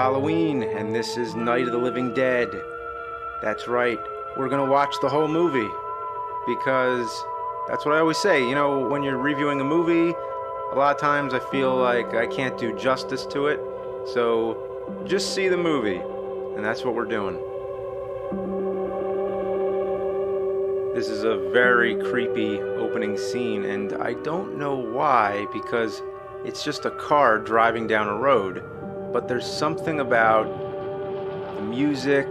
Halloween, and this is Night of the Living Dead. That's right, we're gonna watch the whole movie, because that's what I always say, you know, when you're reviewing a movie, a lot of times I feel like I can't do justice to it, so just see the movie, and that's what we're doing. This is a very creepy opening scene, and I don't know why, because it's just a car driving down a road. But there's something about the music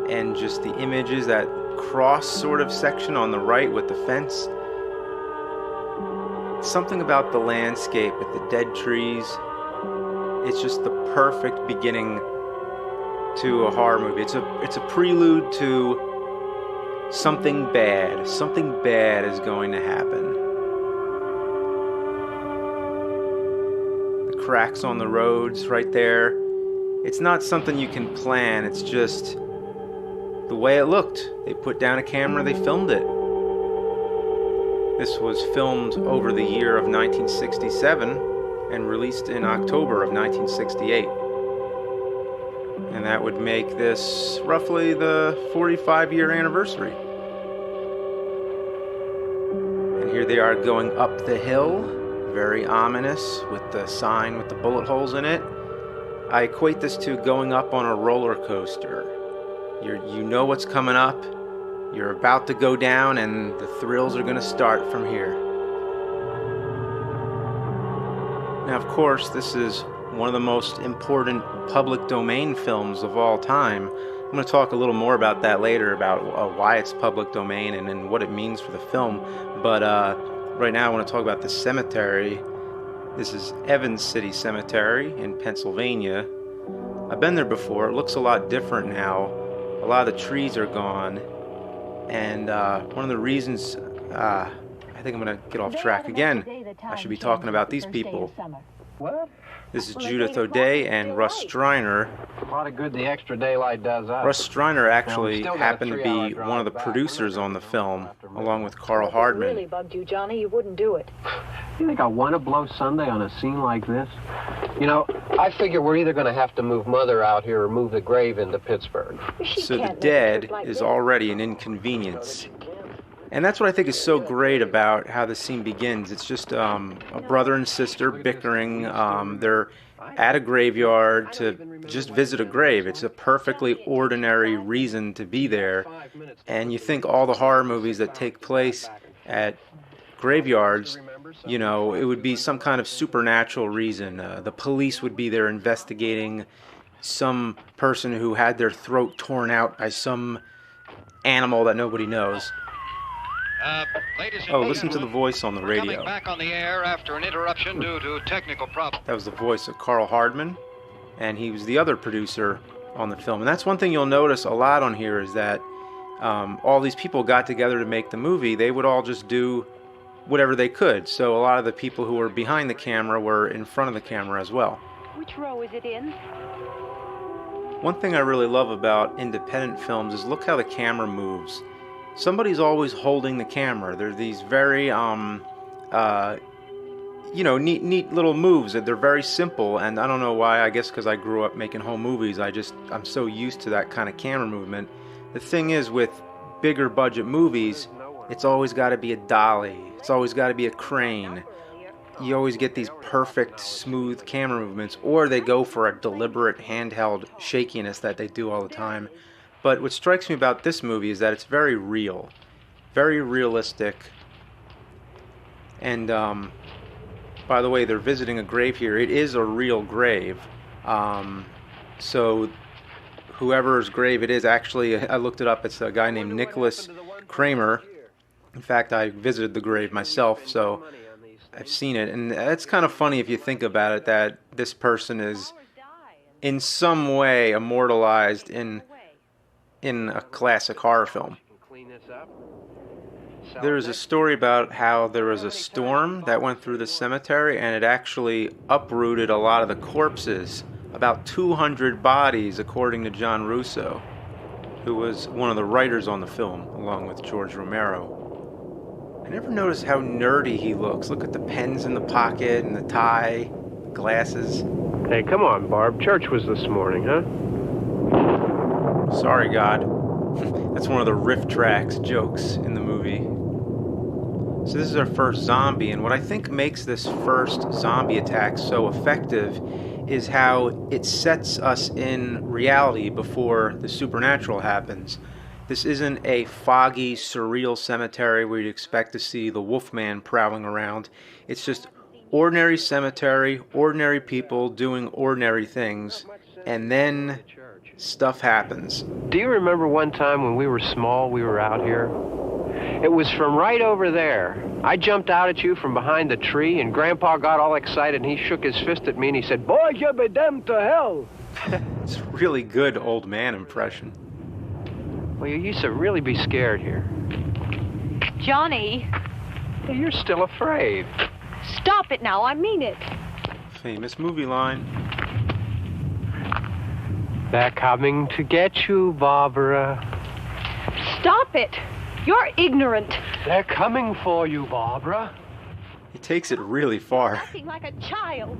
and just the images, that cross sort of section on the right with the fence. Something about the landscape with the dead trees. It's just the perfect beginning to a horror movie. It's a prelude to something bad. Something bad is going to happen. Cracks on the roads right there. It's not something you can plan, it's just the way it looked. They put down a camera, they filmed it. This was filmed over the year of 1967 and released in October of 1968. And that would make this roughly the 45-year anniversary. And here they are going up the hill. Very ominous with the sign with the bullet holes in it. I equate this to going up on a roller coaster. You know what's coming up. You're about to go down, and the thrills are going to start from here. Now, of course, this is one of the most important public domain films of all time. I'm going to talk a little more about that later, about why it's public domain and what it means for the film. But right now I want to talk about the cemetery. This is Evans City Cemetery in Pennsylvania. I've been there before. It looks a lot different now. A lot of the trees are gone. And one of the reasons, I think I'm going to get off track again. I should be talking about these people. This is Judith O'Day and Russ Striner. A lot of good the extra daylight does us. Russ Striner actually happened to be one of the producers on the film, along with Carl Hardman. If it really bugged you, Johnny, you wouldn't do it. You think I want to blow Sunday on a scene like this? You know, I figure we're either going to have to move Mother out here or move the grave into Pittsburgh. So the dead is already an inconvenience. And that's what I think is so great about how the scene begins. It's just a brother and sister bickering. They're at a graveyard to just visit a grave. It's a perfectly ordinary reason to be there. And you think all the horror movies that take place at graveyards, you know, it would be some kind of supernatural reason. The police would be there investigating some person who had their throat torn out by some animal that nobody knows. Oh, listen to the voice on the radio. Back on the air after an interruption due to technical problems. That was the voice of Carl Hardman, and he was the other producer on the film. And that's one thing you'll notice a lot on here is that all these people got together to make the movie. They would all just do whatever they could. So a lot of the people who were behind the camera were in front of the camera as well. Which row is it in? One thing I really love about independent films is look how the camera moves. Somebody's always holding the camera. They're these very, neat little moves. They're very simple, and I don't know why. I guess because I grew up making home movies, I'm so used to that kind of camera movement. The thing is, with bigger budget movies, it's always got to be a dolly. It's always got to be a crane. You always get these perfect, smooth camera movements, or they go for a deliberate handheld shakiness that they do all the time. But what strikes me about this movie is that it's very real, very realistic. And by the way, they're visiting a grave here. It is a real grave. So whoever's grave it is, actually, I looked it up. It's a guy named Nicholas Kramer. In fact, I visited the grave myself, so I've seen it. And it's kind of funny if you think about it, that this person is in some way immortalized in a classic horror film. There's a story about how there was a storm that went through the cemetery and it actually uprooted a lot of the corpses, about 200 bodies according to John Russo, who was one of the writers on the film along with George Romero. I never noticed how nerdy he looks. Look at the pens in the pocket and the tie, glasses. Hey, come on, Barb. Church was this morning, huh? Sorry, God. That's one of the riff tracks jokes in the movie. So this is our first zombie, and what I think makes this first zombie attack so effective is how it sets us in reality before the supernatural happens. This isn't a foggy, surreal cemetery where you'd expect to see the Wolfman prowling around. It's just ordinary cemetery, ordinary people doing ordinary things, and then stuff happens. Do you remember one time when we were small, we were out here? It was from right over there. I jumped out at you from behind the tree, and Grandpa got all excited, and he shook his fist at me, and he said, "Boy, you be damned to hell." It's a really good old man impression. Well, you used to really be scared here. Johnny, Hey, you're still afraid. stop it now. I mean it. Famous movie line. They're coming to get you, Barbara. Stop it. You're ignorant. They're coming for you, Barbara. He takes it really far. Acting like a child.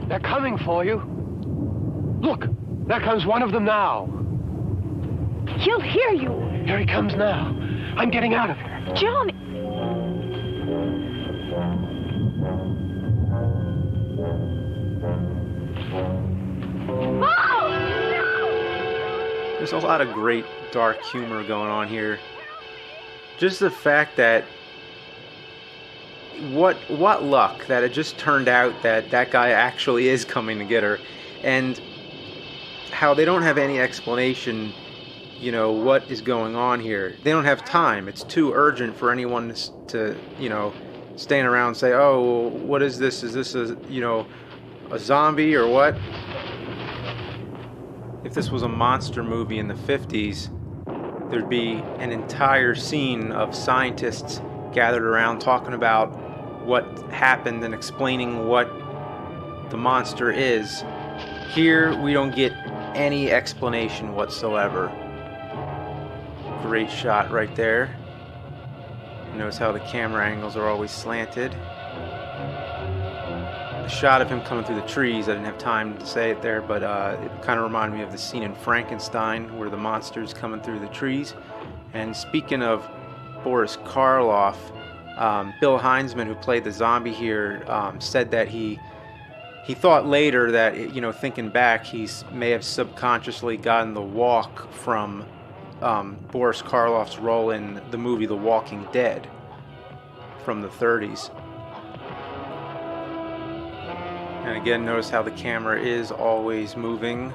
They're coming for you. Look, there comes one of them now. He'll hear you. Here he comes now. I'm getting out of here. Johnny. Oh, no! There's a lot of great dark humor going on here. Just the fact that what luck that it just turned out that that guy actually is coming to get her, and how they don't have any explanation, you know, what is going on here. They don't have time. It's too urgent for anyone to, you know, stand around and say, "Oh, what is this? Is this a, you know, a zombie or what?" If this was a monster movie in the 50s, there'd be an entire scene of scientists gathered around talking about what happened and explaining what the monster is. Here, we don't get any explanation whatsoever. Great shot right there. Notice how the camera angles are always slanted. The shot of him coming through the trees, I didn't have time to say it there, but it kind of reminded me of the scene in Frankenstein where the monster's coming through the trees. And speaking of Boris Karloff, Bill Heinzman, who played the zombie here, said that he thought later that, you know, thinking back, he may have subconsciously gotten the walk from Boris Karloff's role in the movie The Walking Dead from the 30s. And again, notice how the camera is always moving.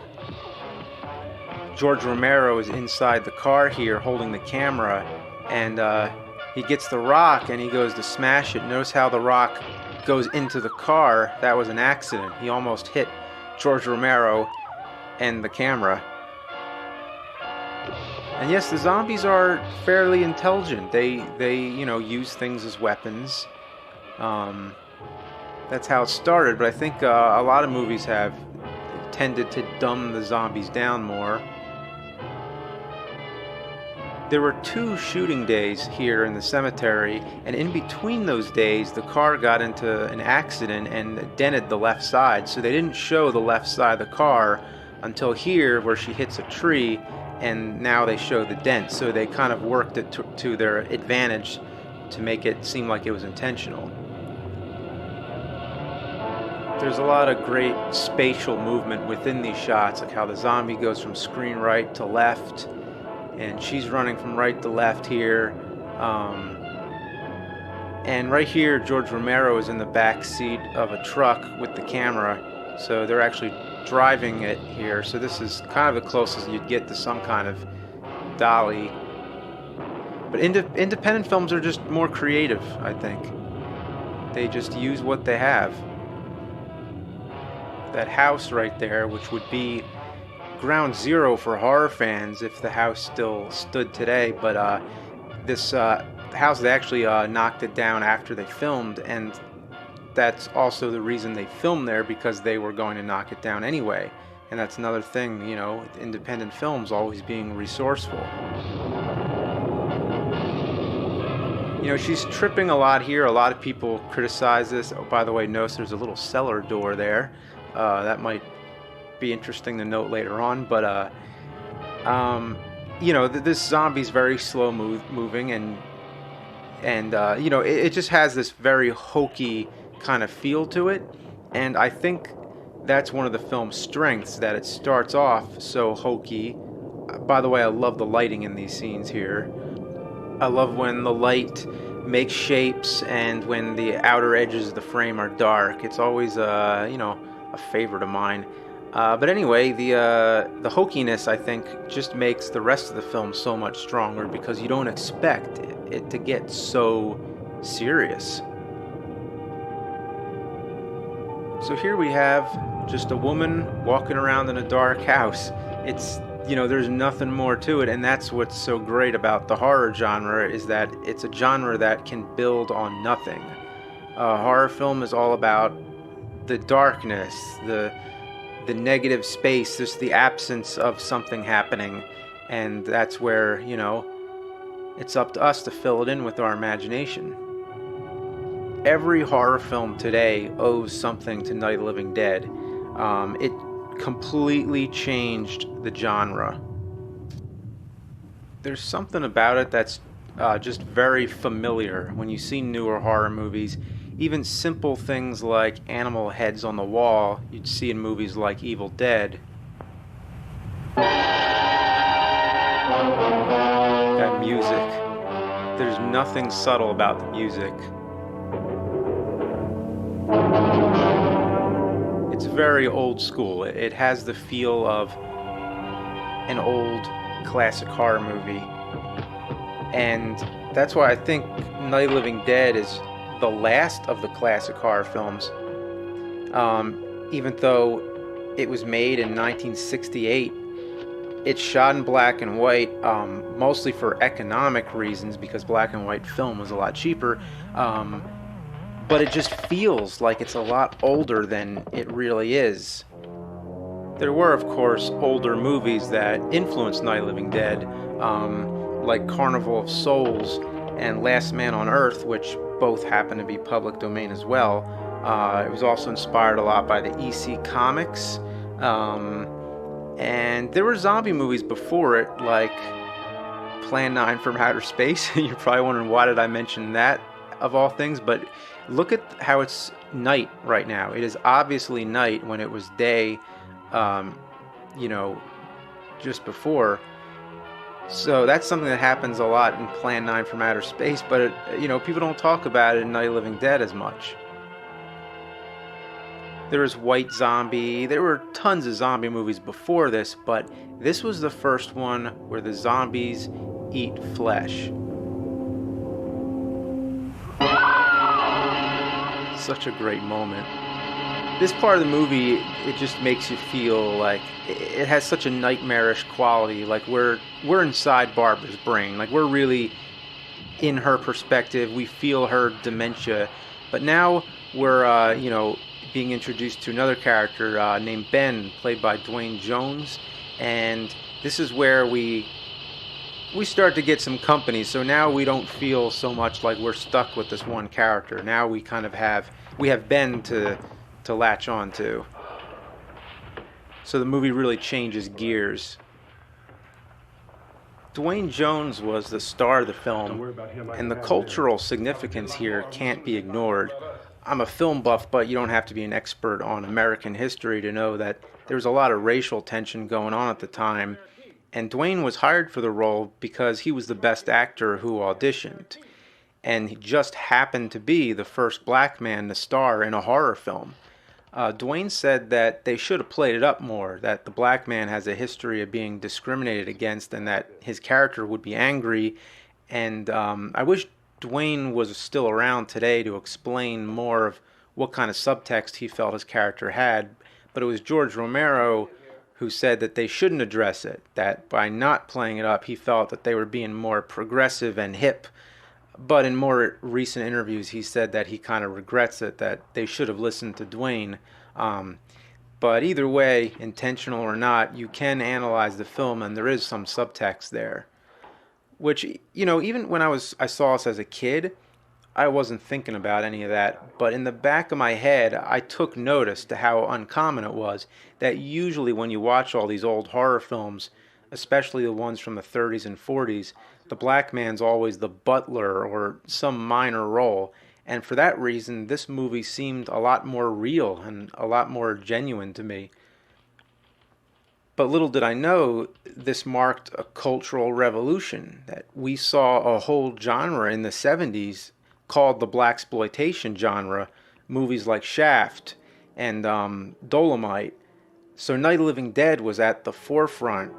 George Romero is inside the car here holding the camera, and he gets the rock and he goes to smash it. Notice how the rock goes into the car. That was an accident. He almost hit George Romero and the camera. And yes, the zombies are fairly intelligent. They you know, use things as weapons. That's how it started, but I think a lot of movies have tended to dumb the zombies down more. There were 2 shooting days here in the cemetery, and in between those days, the car got into an accident and dented the left side, so they didn't show the left side of the car until here, where she hits a tree, and now they show the dent, so they kind of worked it to their advantage to make it seem like it was intentional. There's a lot of great spatial movement within these shots, like how the zombie goes from screen right to left, and she's running from right to left here. And right here, George Romero is in the back seat of a truck with the camera, so they're actually driving it here. So this is kind of the closest you'd get to some kind of dolly. But independent films are just more creative, I think. They just use what they have. That house right there, which would be ground zero for horror fans if the house still stood today, but this house, they actually knocked it down after they filmed, and that's also the reason they filmed there, because they were going to knock it down anyway. And that's another thing, you know, with independent films always being resourceful. You know, she's tripping a lot here. A lot of people criticize this. Oh, by the way, notice there's a little cellar door there. That might be interesting to note later on, but you know, this zombie's very slow moving, and you know, it just has this very hokey kind of feel to it, and I think that's one of the film's strengths, that it starts off so hokey. By the way, I love the lighting in these scenes here. I love when the light makes shapes and when the outer edges of the frame are dark. It's always, you know, a favorite of mine. But anyway, the hokiness, I think, just makes the rest of the film so much stronger because you don't expect it to get so serious. So here we have just a woman walking around in a dark house. It's, you know, there's nothing more to it, and that's what's so great about the horror genre, is that it's a genre that can build on nothing. Horror film is all about the darkness, the negative space, just the absence of something happening, and that's where, you know, it's up to us to fill it in with our imagination. Every horror film today owes something to Night of the Living Dead. It completely changed the genre. There's something about it that's just very familiar when you see newer horror movies. Even simple things like animal heads on the wall, you'd see in movies like Evil Dead. That music. There's nothing subtle about the music. It's very old school. It has the feel of an old classic horror movie. And that's why I think Night of the Living Dead is the last of the classic horror films. Even though it was made in 1968, it's shot in black and white, mostly for economic reasons because black and white film was a lot cheaper. But it just feels like it's a lot older than it really is. There were, of course, older movies that influenced Night of the Living Dead, like Carnival of Souls and Last Man on Earth, which both happen to be public domain as well. It was also inspired a lot by the EC comics. And there were zombie movies before it, like Plan 9 from Outer Space. You're probably wondering, why did I mention that, of all things? But look at how it's night right now. It is obviously night when it was day, you know, just before. So that's something that happens a lot in Plan 9 from Outer Space, but, you know, people don't talk about it in Night of the Living Dead as much. There was White Zombie. There were tons of zombie movies before this, but this was the first one where the zombies eat flesh. Such a great moment. This part of the movie, it just makes you feel like it has such a nightmarish quality. Like we're inside Barbara's brain. Like we're really in her perspective. We feel her dementia. But now we're, you know, being introduced to another character named Ben, played by Dwayne Jones. And this is where we start to get some company. So now we don't feel so much like we're stuck with this one character. Now we kind of have Ben to latch on to. So the movie really changes gears. Dwayne Jones was the star of the film, and the cultural significance here can't be ignored. I'm a film buff, but you don't have to be an expert on American history to know that there was a lot of racial tension going on at the time, and Dwayne was hired for the role because he was the best actor who auditioned, and he just happened to be the first black man to star in a horror film. Dwayne said that they should have played it up more, that the black man has a history of being discriminated against and that his character would be angry. And I wish Dwayne was still around today to explain more of what kind of subtext he felt his character had. But it was George Romero who said that they shouldn't address it, that by not playing it up, he felt that they were being more progressive and hip. But in more recent interviews, he said that he kind of regrets it, that they should have listened to Dwayne. But either way, intentional or not, you can analyze the film, and there is some subtext there. Which, you know, even when I saw this as a kid, I wasn't thinking about any of that, but in the back of my head, I took notice to how uncommon it was that usually when you watch all these old horror films, especially the ones from the 30s and 40s, the black man's always the butler or some minor role. And for that reason, this movie seemed a lot more real and a lot more genuine to me. But little did I know, this marked a cultural revolution, that we saw a whole genre in the 70s called the blaxploitation genre, movies like Shaft and Dolomite. So Night of the Living Dead was at the forefront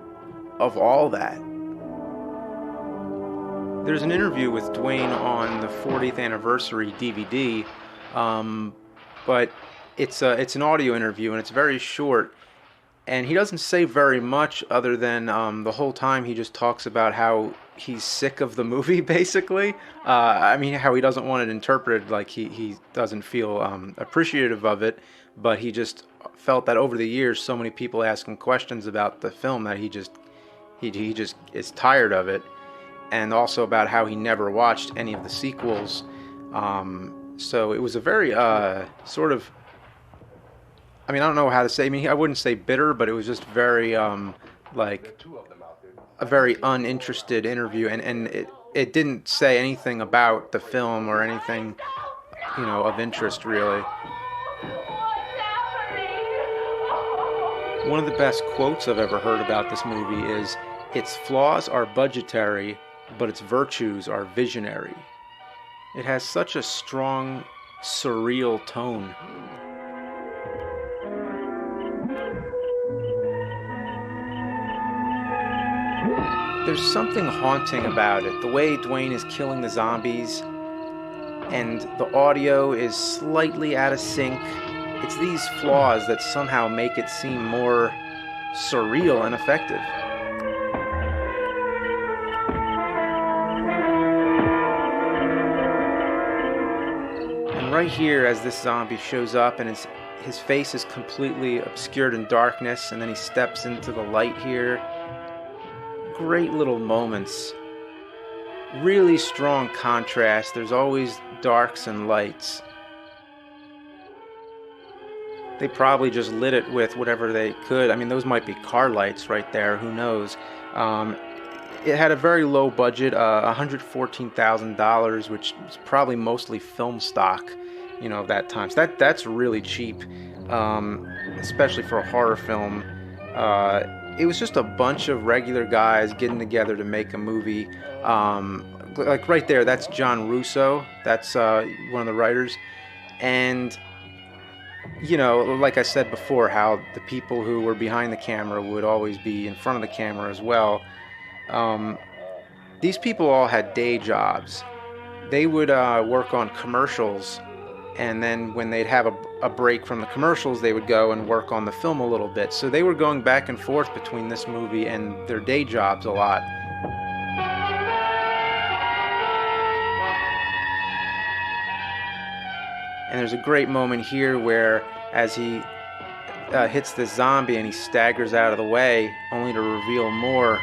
of all that. There's an interview with Dwayne on the 40th anniversary DVD, but it's an audio interview and it's very short. And he doesn't say very much other than the whole time he just talks about how he's sick of the movie, basically. I mean, how he doesn't want it interpreted like he doesn't feel appreciative of it, but he just felt that over the years, so many people ask him questions about the film that he just is tired of it. And also about how he never watched any of the sequels. So it was a very sort of, I mean, I don't know how to say. I mean, I wouldn't say bitter, but it was just very, like, a very uninterested interview, and it didn't say anything about the film or anything, of interest, really. One of the best quotes I've ever heard about this movie is, "Its flaws are budgetary, but its virtues are visionary." It has such a strong, surreal tone. There's something haunting about it. The way Dwayne is killing the zombies, and the audio is slightly out of sync. It's these flaws that somehow make it seem more surreal and effective. And right here, as this zombie shows up and his face is completely obscured in darkness, and then he steps into the light here. Great little moments. Really strong contrast. There's always darks and lights. They probably just lit it with whatever they could. I mean, those might be car lights right there. Who knows? It had a very low budget, $114,000, which is probably mostly film stock, of that time. So that's really cheap, especially for a horror film. It was just a bunch of regular guys getting together to make a movie. Like right there, that's John Russo. That's one of the writers. And, like I said before, how the people who were behind the camera would always be in front of the camera as well. These people all had day jobs. They would work on commercials, and then when they'd have a break from the commercials, they would go and work on the film a little bit. So they were going back and forth between this movie and their day jobs a lot. And there's a great moment here where as he hits this zombie and he staggers out of the way, only to reveal more.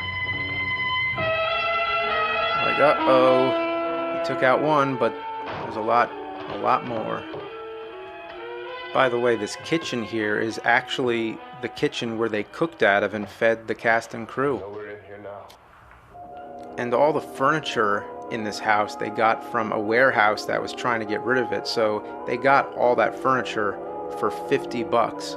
Like, uh-oh, he took out one, but there's a lot more. By the way, this kitchen here is actually the kitchen where they cooked out of and fed the cast and crew. We're in here now. And all the furniture in this house they got from a warehouse that was trying to get rid of it. So they got all that furniture for $50.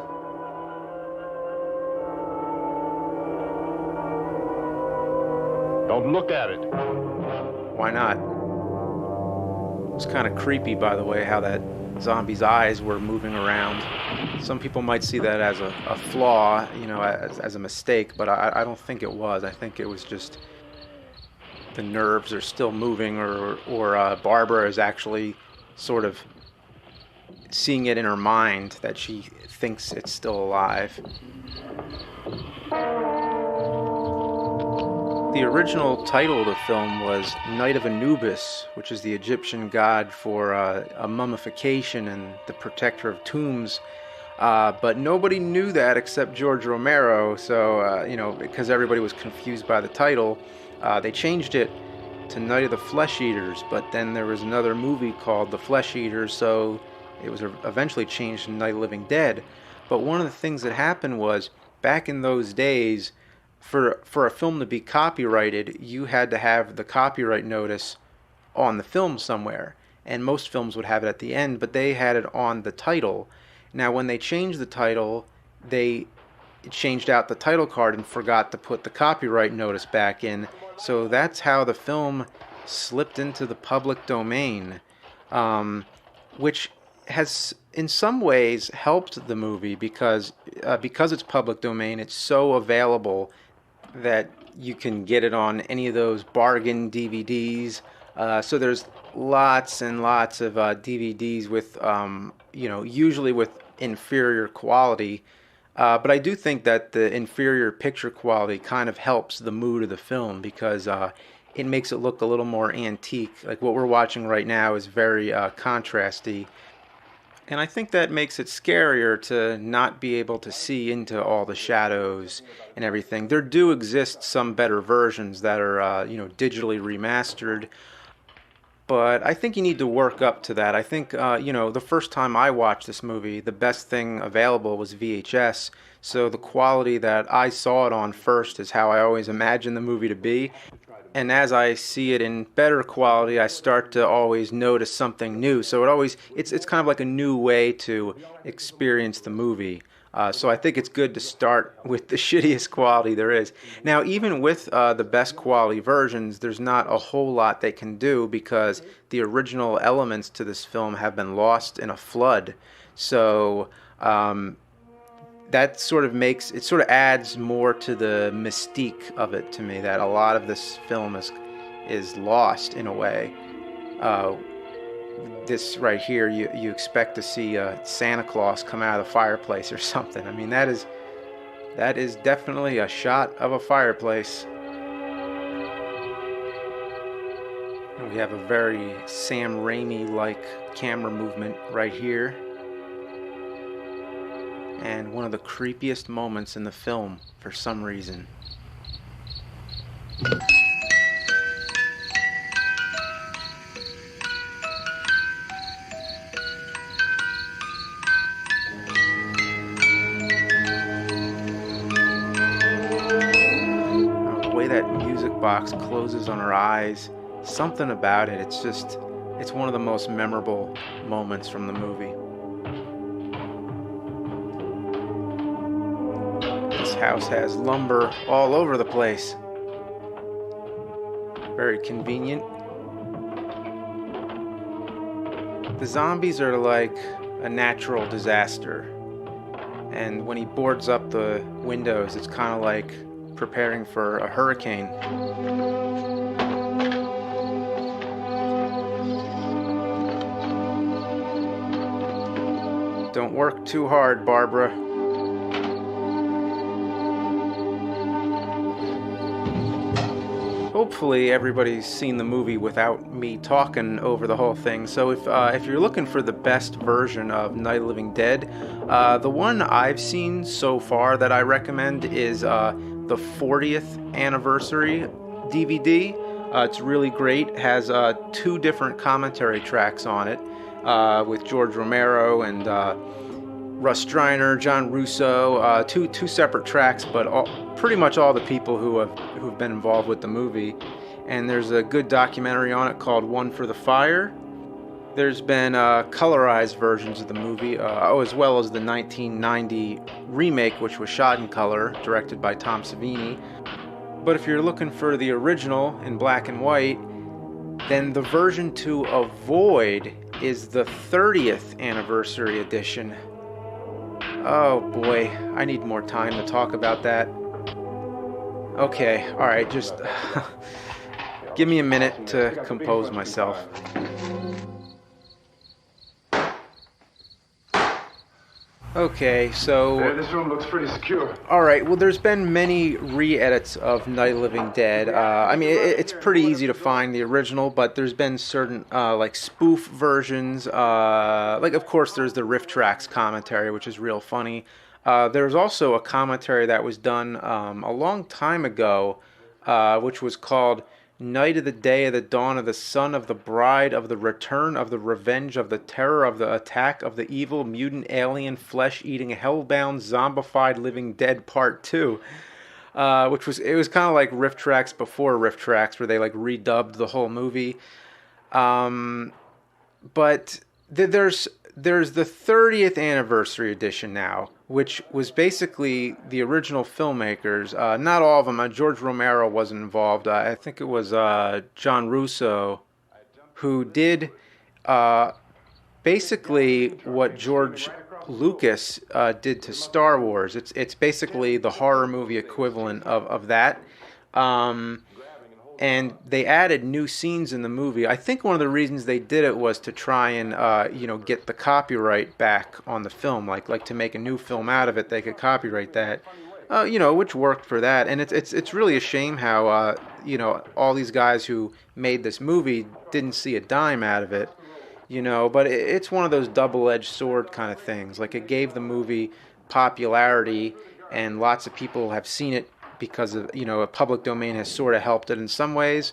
Don't look at it. Why not? It was kind of creepy, by the way, how that zombie's eyes were moving around. Some people might see that as a flaw, as a mistake, but I don't think it was. I think it was just the nerves are still moving, or Barbara is actually sort of seeing it in her mind that she thinks it's still alive. The original title of the film was Night of Anubis, which is the Egyptian god for a mummification and the protector of tombs. But nobody knew that except George Romero, so, because everybody was confused by the title, they changed it to Night of the Flesh Eaters, but then there was another movie called The Flesh Eaters, so it was eventually changed to Night of the Living Dead. But one of the things that happened was, back in those days, for a film to be copyrighted, you had to have the copyright notice on the film somewhere. And most films would have it at the end, but they had it on the title. Now, when they changed the title, they changed out the title card and forgot to put the copyright notice back in. So that's how the film slipped into the public domain, which has in some ways helped the movie because it's public domain. It's so available that you can get it on any of those bargain DVDs. So there's lots and lots of DVDs with, usually with inferior quality. But I do think that the inferior picture quality kind of helps the mood of the film because it makes it look a little more antique. Like what we're watching right now is very contrasty. And I think that makes it scarier to not be able to see into all the shadows and everything. There do exist some better versions that are, digitally remastered. But I think you need to work up to that. I think, the first time I watched this movie, the best thing available was VHS. So the quality that I saw it on first is how I always imagined the movie to be. And as I see it in better quality, I start to always notice something new. So it's kind of like a new way to experience the movie. So I think it's good to start with the shittiest quality there is. Now, even with the best quality versions, there's not a whole lot they can do because the original elements to this film have been lost in a flood. So that sort of adds more to the mystique of it to me, that a lot of this film is lost in a way. This right here, you expect to see Santa Claus come out of the fireplace or something. I mean, that is definitely a shot of a fireplace. And we have a very Sam Raimi-like camera movement right here. And one of the creepiest moments in the film for some reason. The way that music box closes on her eyes, something about it, it's one of the most memorable moments from the movie. This house has lumber all over the place. Very convenient. The zombies are like a natural disaster. And when he boards up the windows, it's kind of like preparing for a hurricane. Don't work too hard, Barbara. Hopefully everybody's seen the movie without me talking over the whole thing. So if you're looking for the best version of Night of the Living Dead, the one I've seen so far that I recommend is the 40th anniversary DVD. It's really great. It has 2 different commentary tracks on it with George Romero and Russ Striner, John Russo, two separate tracks, but pretty much all the people who've been involved with the movie. And there's a good documentary on it called One for the Fire. There's been colorized versions of the movie, as well as the 1990 remake, which was shot in color, directed by Tom Savini. But if you're looking for the original in black and white, then the version to avoid is the 30th anniversary edition. Oh boy, I need more time to talk about that. Okay, alright, just give me a minute to compose myself. Okay, so... this room looks pretty secure. Alright, well there's been many re-edits of Night of the Living Dead. I mean, it's pretty easy to find the original, but there's been certain, like, spoof versions. Like, of course, there's the Riff Tracks commentary, which is real funny. There's also a commentary that was done a long time ago, which was called Night of the day of the dawn of the son of the bride of the return of the revenge of the terror of the attack of the evil mutant alien flesh-eating hellbound zombified living dead part 2. Which was, it was kind of like riff tracks before riff tracks where they like redubbed the whole movie. But there's the 30th anniversary edition now, which was basically the original filmmakers. Not all of them. George Romero wasn't involved. I think it was John Russo who did basically what George Lucas did to Star Wars. It's basically the horror movie equivalent of that. And they added new scenes in the movie. I think one of the reasons they did it was to try and get the copyright back on the film, like to make a new film out of it. They could copyright that, which worked for that. And it's really a shame how all these guys who made this movie didn't see a dime out of it. But it's one of those double-edged sword kind of things. Like, it gave the movie popularity, and lots of people have seen it because of, a public domain has sort of helped it in some ways.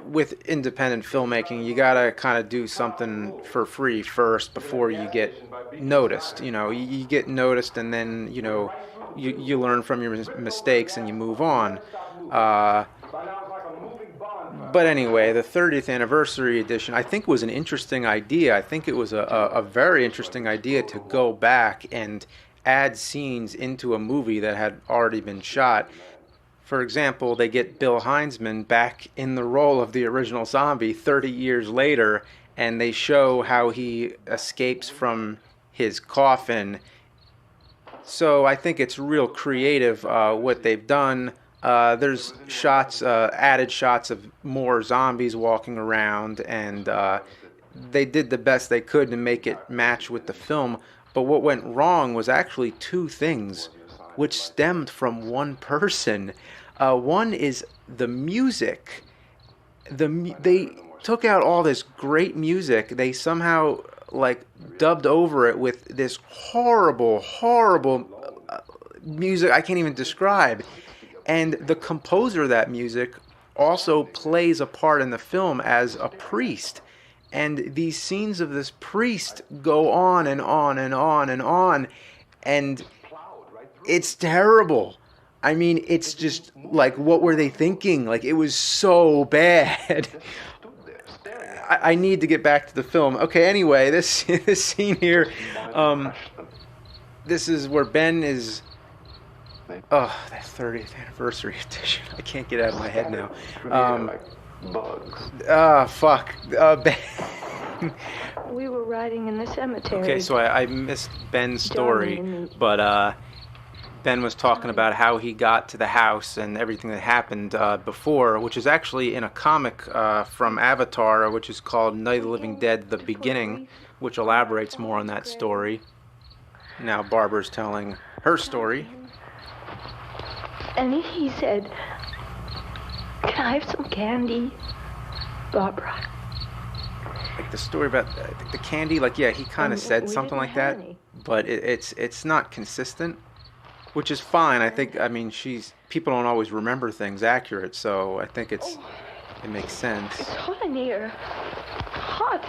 With independent filmmaking, you gotta kind of do something for free first before you get noticed. You get noticed, and then, you learn from your mistakes and you move on. But anyway, the 30th anniversary edition, I think, was an interesting idea. I think it was a very interesting idea to go back and add scenes into a movie that had already been shot. For example, they get Bill Heinzman back in the role of the original zombie 30 years later, and they show how he escapes from his coffin. So I think it's real creative what they've done. There's added shots of more zombies walking around, and they did the best they could to make it match with the film. But what went wrong was actually two things, which stemmed from one person. One is the music. They took out all this great music. They somehow dubbed over it with this horrible music I can't even describe. And the composer of that music also plays a part in the film as a priest. And these scenes of this priest go on and on and on and on. And it's terrible. I mean, it's just like, what were they thinking? Like, it was so bad. I need to get back to the film. Okay, anyway, this scene here, this is where Ben is... Oh, that 30th anniversary edition. I can't get out of my head now. Fuck. Ben. We were riding in the cemetery. Okay, so I missed Ben's story, but Ben was talking about how he got to the house and everything that happened before, which is actually in a comic from Avatar, which is called Night of the Living Dead: The Beginning, which elaborates more on that story. Now Barbara's telling her story. And he said, "Can I have some candy, Barbara?" Like the story about the candy, he kind of said something like that, but it's not consistent, which is fine. I mean, people don't always remember things accurate, so I think it makes sense. It's hot in here. Hot.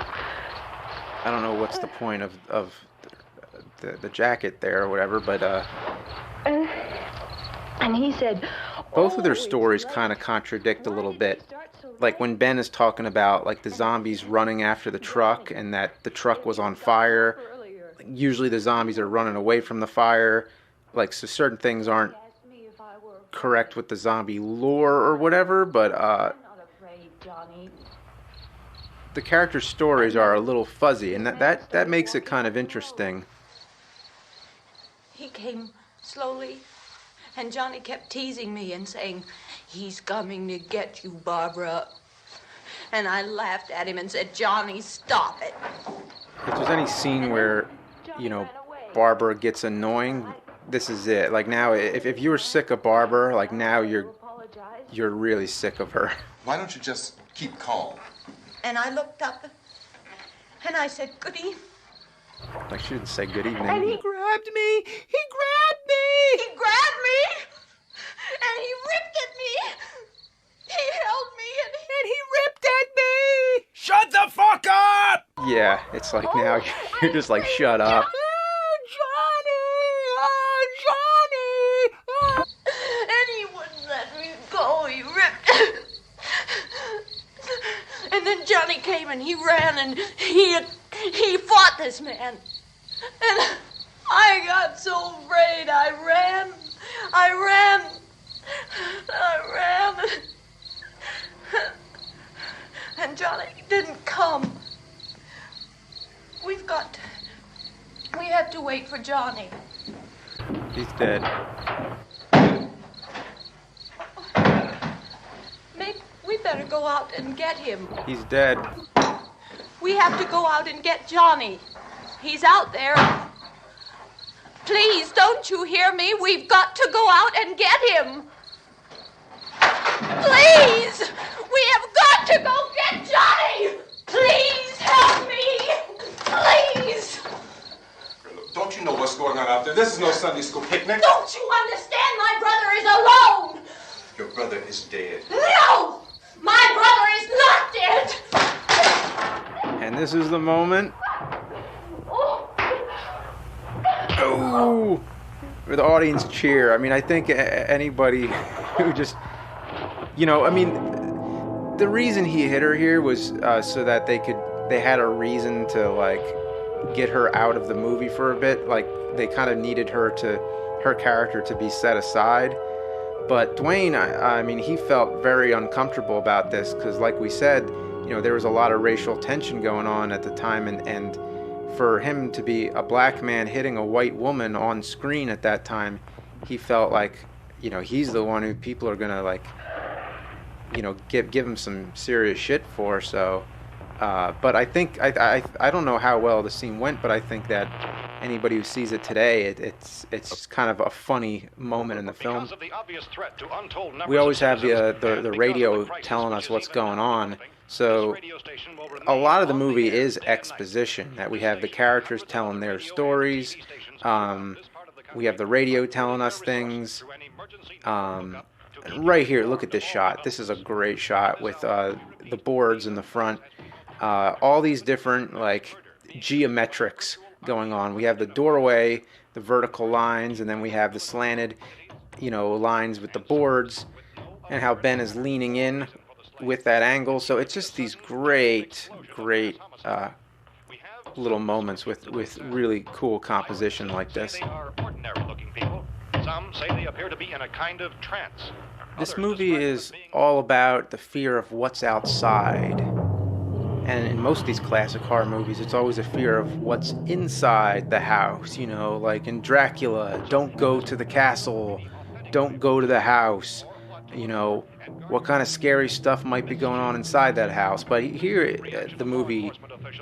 I don't know what's the point of the jacket there or whatever, but and he said, both of their stories kind of contradict a little bit. Like when Ben is talking about the zombies running after the truck and that the truck was on fire. Usually the zombies are running away from the fire. So certain things aren't correct with the zombie lore or whatever, but the character stories are a little fuzzy, and that makes it kind of interesting. He came slowly, and Johnny kept teasing me and saying, "He's coming to get you, Barbara." And I laughed at him and said, "Johnny, stop it." If there's any scene where, Barbara gets annoying, this is it. Now, if you were sick of Barbara, now you're really sick of her. Why don't you just keep calm? And I looked up, and I said, "Good evening." She didn't say good evening. And he grabbed me. He grabbed me. He grabbed me, and he ripped at me. fuck up! Yeah, it's like now you're just like, shut up. And he wouldn't let me go. He ripped. And then Johnny came and he ran and he fought this man. And I got so afraid. I ran. And Johnny didn't come. We have to wait for Johnny. He's dead. Maybe we better go out and get him. He's dead. We have to go out and get Johnny. He's out there. Please, don't you hear me? We've got to go out and get him. Please! We have got to go get Johnny! Please help me! Please! Don't you know what's going on out there? This is no Sunday school picnic. Don't you understand? My brother is alone! Your brother is dead. No! My brother is not dead! And this is the moment. Oh! Where the audience cheer. I mean, I think anybody who just... I mean, the reason he hit her here was so that they had a reason to, like, get her out of the movie for a bit. Like, they kind of needed her character to be set aside. But Dwayne, I mean, he felt very uncomfortable about this because, like we said, there was a lot of racial tension going on at the time, and for him to be a black man hitting a white woman on screen at that time, he felt like, he's the one who people are gonna, like, give him some serious shit for. So, but I think I don't know how well the scene went, but I think that anybody who sees it today, it's kind of a funny moment in the film. We always have the radio telling us what's going on, so a lot of the movie is exposition. That we have the characters telling their stories. We have the radio telling us things. Right here, look at this shot. This is a great shot with the boards in the front. All these different, like, geometrics going on. We have the doorway, the vertical lines, and then we have the slanted, lines with the boards, and how Ben is leaning in with that angle. So it's just these great little moments with really cool composition like this. Some say they appear to be in a kind of trance. This movie is all about the fear of what's outside. And in most of these classic horror movies, it's always a fear of what's inside the house. Like in Dracula, don't go to the castle, don't go to the house. What kind of scary stuff might be going on inside that house. But here, the movie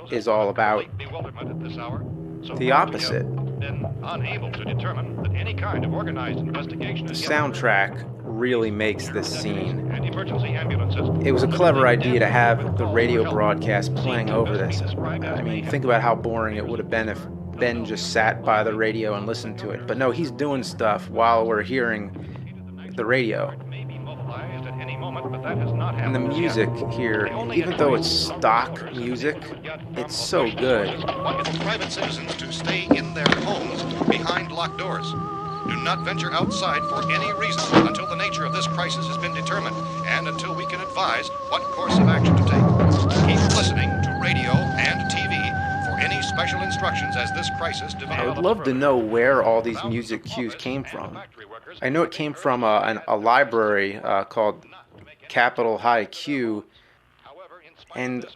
is all about the opposite. Unable to determine that any kind of organized investigation. The soundtrack really makes this scene. And emergency ambulances. It was a clever idea to have the radio broadcast playing over this. I mean, think about how boring it would have been if Ben just sat by the radio and listened to it. But no, he's doing stuff while we're hearing the radio. And the music here, even though it's stock music, it's so good. Private citizens to stay in their homes behind locked doors. Do not venture outside for any reason until the nature of this crisis has been determined and until we can advise what course of action to take. Keep listening to radio and TV for any special instructions as this crisis develops. I would love to know where all these music cues came from. I know it came from a library called Capitol High Q, and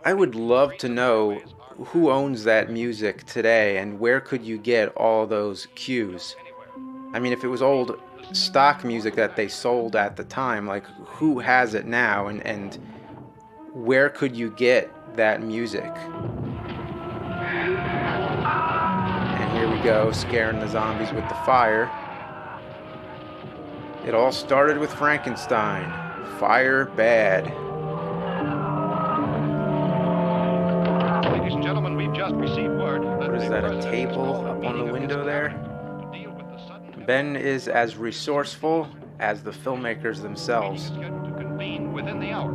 I would love to know who owns that music today and where could you get all those cues. I mean, if it was old stock music that they sold at the time, like, who has it now, and where could you get that music? And here we go, scaring the zombies with the fire. It all started with Frankenstein. Fire bad. Ladies and gentlemen, we've just received word that What is that, a table up on the window there? Ben is as resourceful as the filmmakers themselves. To convene within the hour.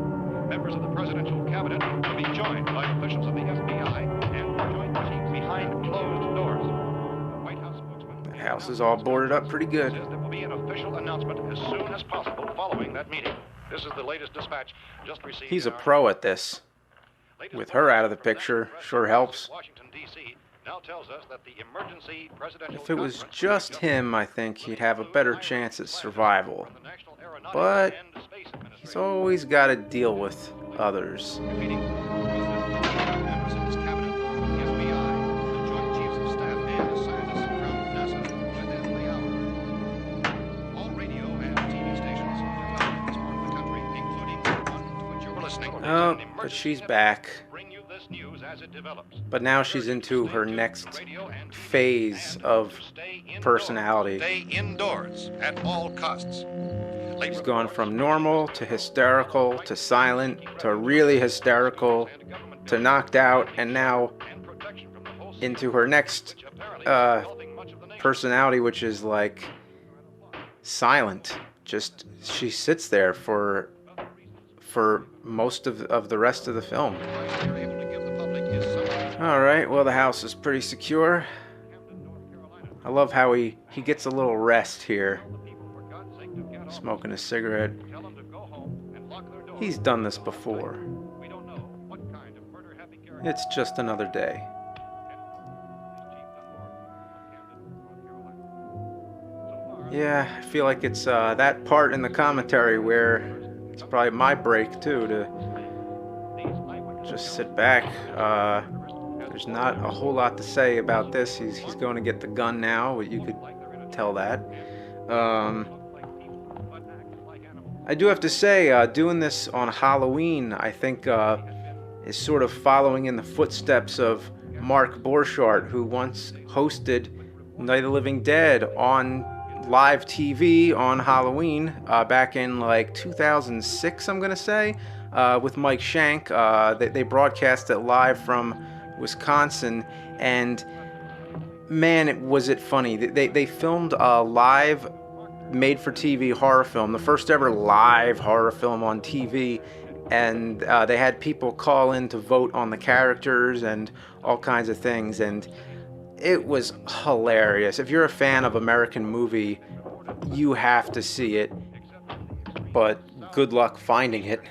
Members of the presidential cabinet will be joined by officials of the FBI and joint chiefs behind closed doors. The White House spokesman... The house is all boarded up pretty good. ...says there will be an official announcement as soon as possible following that meeting. This is the latest dispatch just received... He's a pro at this. With her out of the picture, sure helps. Washington, D.C. now tells us that the emergency presidential If it was conference just him, I think he'd have a better chance at survival. But he's always got to deal with others. Members of his cabinet, the FBI, the joint chiefs of staff, and scientists from NASA within the hour. All radio and TV stations in this part of the country, including the one to which you're listening. Oh, but she's back. bring you this news as it develops. But now she's into her next phase of personality. Stay indoors at all costs. She's gone from normal to hysterical to silent to really hysterical to knocked out, and now into her next personality, which is like silent. Just she sits there for most of the rest of the film. All right, well, the house is pretty secure. I love how he gets a little rest here, smoking a cigarette. He's done this before. It's just another day. Yeah, I feel like it's that part in the commentary where it's probably my break too, to just sit back. There's not a whole lot to say about this. He's going to get the gun now. You could tell that. I do have to say, doing this on Halloween, I think, is sort of following in the footsteps of Mark Borchardt, who once hosted Night of the Living Dead on live TV on Halloween back in like 2006, I'm gonna say, with Mike Shank. They broadcast it live from Wisconsin, and man, was it funny. They filmed a live made-for-TV horror film, the first ever live horror film on TV, and they had people call in to vote on the characters and all kinds of things, and it was hilarious. If you're a fan of American movie, you have to see it, but good luck finding it.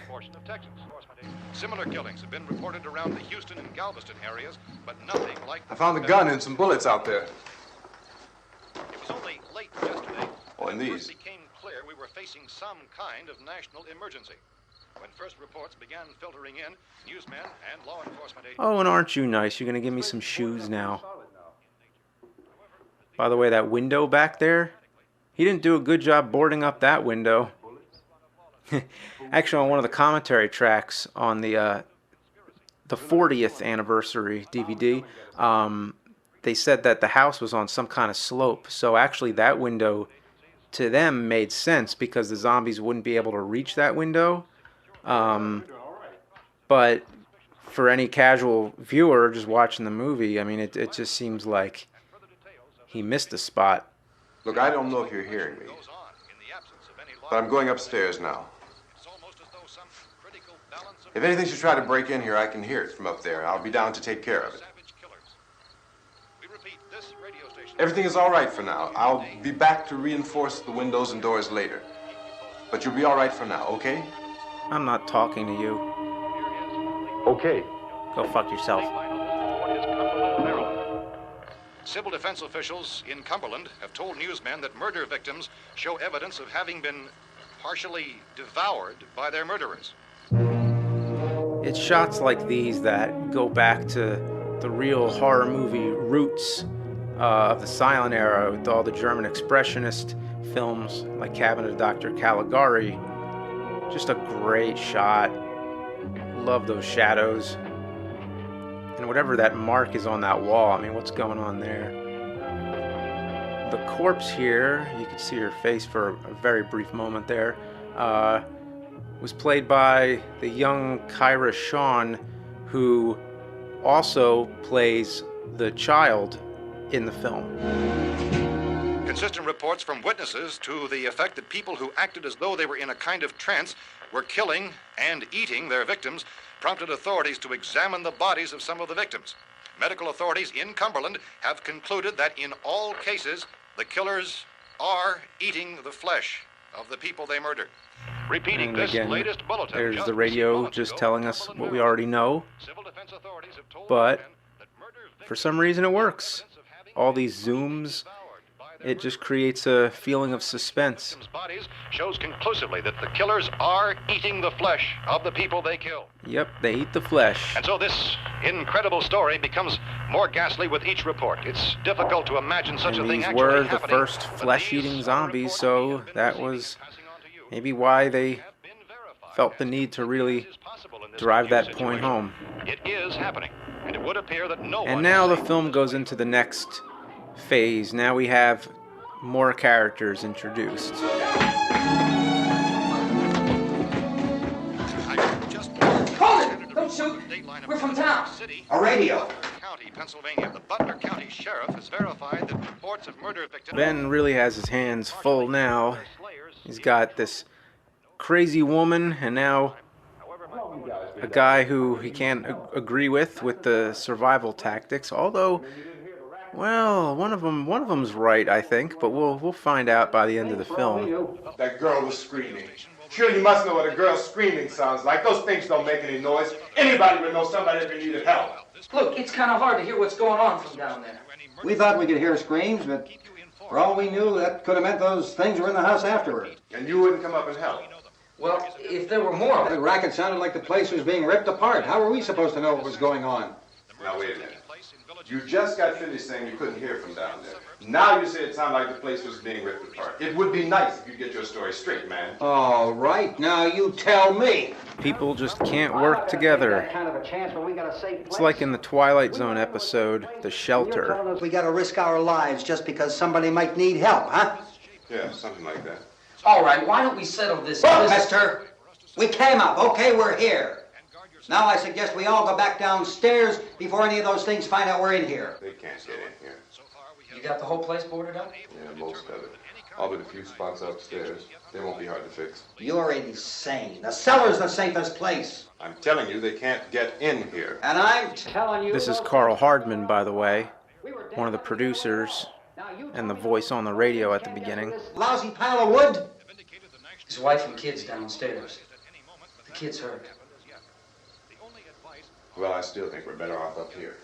Similar killings have been reported around the Houston and Galveston areas, but nothing like... I found a gun and some bullets out there. It was only late yesterday Oh, and that it first these. became clear we were facing some kind of national emergency. When first reports began filtering in, newsmen and law enforcement agents... Oh, and aren't you nice? You're gonna give me some shoes now. By the way, that window back there, he didn't do a good job boarding up that window. Actually, on one of the commentary tracks on the 40th anniversary DVD, they said that the house was on some kind of slope. So actually, that window to them made sense because the zombies wouldn't be able to reach that window. But for any casual viewer just watching the movie, I mean, it just seems like he missed a spot. Look, I don't know if you're hearing me, but I'm going upstairs now. If anything should try to break in here, I can hear it from up there. I'll be down to take care of it. Everything is all right for now. I'll be back to reinforce the windows and doors later. But you'll be all right for now, okay? I'm not talking to you. Okay. Go fuck yourself. Civil defense officials in Cumberland have told newsmen that murder victims show evidence of having been partially devoured by their murderers. It's shots like these that go back to the real horror movie roots of the silent era, with all the German expressionist films like Cabinet of Dr. Caligari. Just a great shot. Love those shadows. And whatever that mark is on that wall, I mean, what's going on there? The corpse here, you can see her face for a very brief moment there, was played by the young Kyra Shawn, who also plays the child in the film. Consistent reports from witnesses to the effect that people who acted as though they were in a kind of trance were killing and eating their victims prompted authorities to examine the bodies of some of the victims. Medical authorities in Cumberland have concluded that in all cases, the killers are eating the flesh of the people they murdered. Repeating And this again, latest bulletin. there's just the a few radio moments just ago telling from us Cumberland, what we already know, Civil defense authorities have told but men that murder for some reason it works. All these zooms, it just creates a feeling of suspense. victims' bodies shows conclusively that the killers are eating the flesh of the people they kill. Yep, they eat the flesh. And so this incredible story becomes more ghastly with each report. It's difficult to imagine such And a thing these actually were the happening, first but flesh-eating these zombies, reports so we have been that receiving was and passing on to you maybe why they have been verified felt the as need to really is possible in this drive that acute point situation. home. It is happening, and it would appear that no one And now is the safe film from goes this into the next phase. Now we have more characters introduced. Hold it! Don't shoot! We're from town. A radio. County, Pennsylvania. The Butler County Sheriff has verified that reports of murder victims. Ben really has his hands full now. He's got this crazy woman and now a guy who he can't agree with the survival tactics. Although, well, one of them's right, I think, but we'll find out by the end of the film. That girl was screaming. Sure, you must know what a girl screaming sounds like. Those things don't make any noise. Anybody would know somebody ever needed help. Look, it's kind of hard to hear what's going on from down there. We thought we could hear screams, but for all we knew, that could have meant those things were in the house afterward. And you wouldn't come up and help. Well, if there were more of The them. racket sounded like the place was being ripped apart. How were we supposed to know what was going on? Now, wait a minute. You just got finished saying you couldn't hear from down there. Now you say it sounded like the place was being ripped apart. It would be nice if you get your story straight, man. All right, now you tell me. People just can't work together. Kind of a chance when we got a safe It's like in the Twilight Zone episode, The Shelter. We got to risk our lives just because somebody might need help, huh? Yeah, something like that. All right, why don't we settle this? Look, mister, we came up. Okay, we're here. Now I suggest we all go back downstairs before any of those things find out we're in here. They can't get in here. You got the whole place boarded up? Yeah, most of it. All but a few spots upstairs. They won't be hard to fix. You're insane. The cellar's the safest place. I'm telling you, they can't get in here. And I'm telling you... This is Carl Hardman, by the way, one of the producers and the voice on the radio at the beginning. Lousy pile of wood. His wife and kids downstairs. The kids hurt. Well, I still think we're better off up here.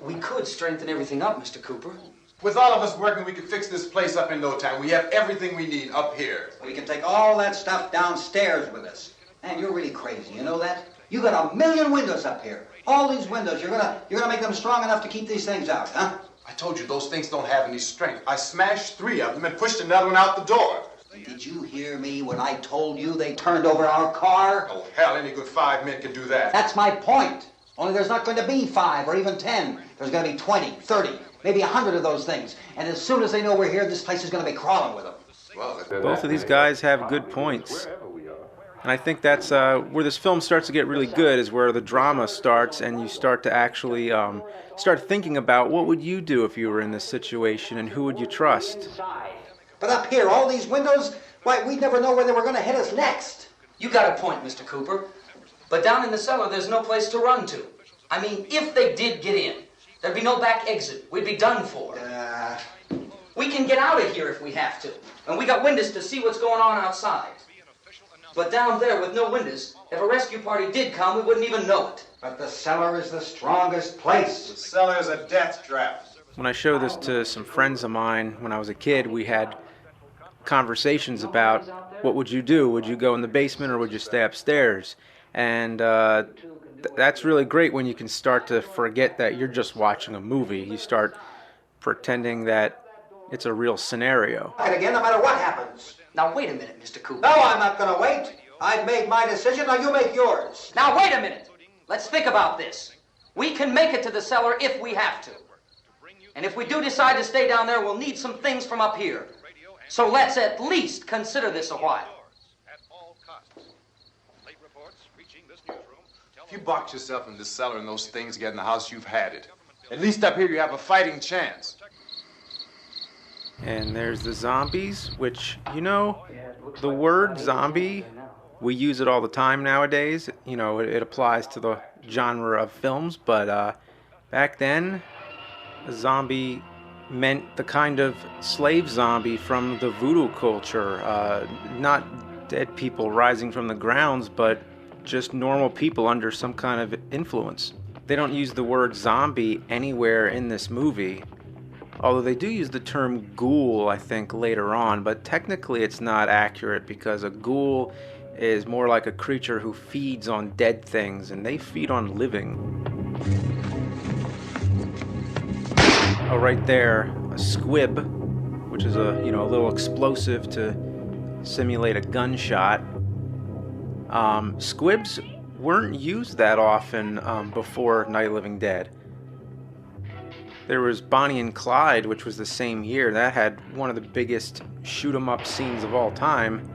We could strengthen everything up, Mr. Cooper. With all of us working, we could fix this place up in no time. We have everything we need up here. We can take all that stuff downstairs with us. Man, you're really crazy, you know that? You got 1,000,000 windows up here. All these windows, you're gonna make them strong enough to keep these things out, huh? I told you those things don't have any strength. I smashed 3 of them and pushed another one out the door. Did you hear me when I told you they turned over our car? Oh, hell, any good 5 men can do that. That's my point. Only there's not going to be 5 or even 10. There's going to be 20, 30, maybe 100 of those things. And as soon as they know we're here, this place is going to be crawling with them. Well, Both of these guys have good points. And I think that's where this film starts to get really good, is where the drama starts and you start to actually start thinking about what would you do if you were in this situation and who would you trust. But up here, all these windows, why, we'd never know where they were going to hit us next. You got a point, Mr. Cooper. But down in the cellar, there's no place to run to. I mean, if they did get in, there'd be no back exit. We'd be done for. We can get out of here if we have to. And we got windows to see what's going on outside. But down there with no windows, if a rescue party did come, we wouldn't even know it. But the cellar is the strongest place. The cellar is a death trap. When I showed this to some friends of mine when I was a kid, we had conversations about what would you do? Would you go in the basement or would you stay upstairs? And that's really great when you can start to forget that you're just watching a movie. You start pretending that it's a real scenario. And again, no matter what happens. Now, wait a minute, Mr. Cooper. No, I'm not going to wait. I've made my decision, now you make yours. Now, wait a minute. Let's think about this. We can make it to the cellar if we have to. And if we do decide to stay down there, we'll need some things from up here. So let's at least consider this a while. If you box yourself in this cellar and those things get in the house, you've had it. At least up here you have a fighting chance. And there's the zombies, which, you know, the word zombie, we use it all the time nowadays. You know, it applies to the genre of films, but back then, a zombie meant the kind of slave zombie from the voodoo culture. Not dead people rising from the grounds, but just normal people under some kind of influence. They don't use the word zombie anywhere in this movie. Although they do use the term ghoul, I think, later on, but technically it's not accurate because a ghoul is more like a creature who feeds on dead things, and they feed on living. Oh, right there, a squib, which is a little explosive to simulate a gunshot. Squibs weren't used that often before Night of the Living Dead. There was Bonnie and Clyde, which was the same year. That had one of the biggest shoot-'em-up scenes of all time.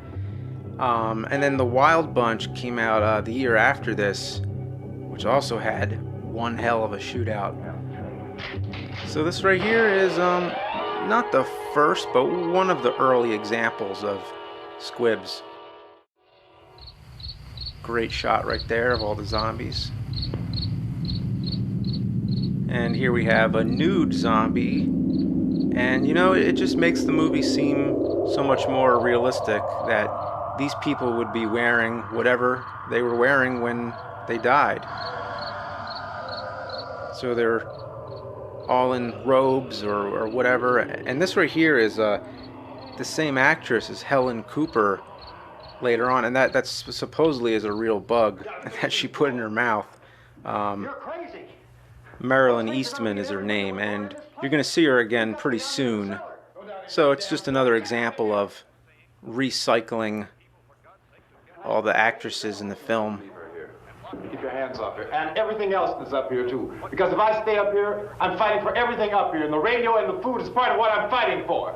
And then The Wild Bunch came out the year after this, which also had one hell of a shootout. So this right here is not the first, but one of the early examples of squibs. Great shot right there of all the zombies. And here we have a nude zombie. And it just makes the movie seem so much more realistic that these people would be wearing whatever they were wearing when they died. So they're all in robes or whatever. And this right here is the same actress as Helen Cooper later on, and that's supposedly is a real bug that she put in her mouth. Marilyn Eastman is her name, and you're going to see her again pretty soon. So it's just another example of recycling all the actresses in the film. Keep your hands up here. And everything else that's up here, too. Because if I stay up here, I'm fighting for everything up here. And the radio and the food is part of what I'm fighting for.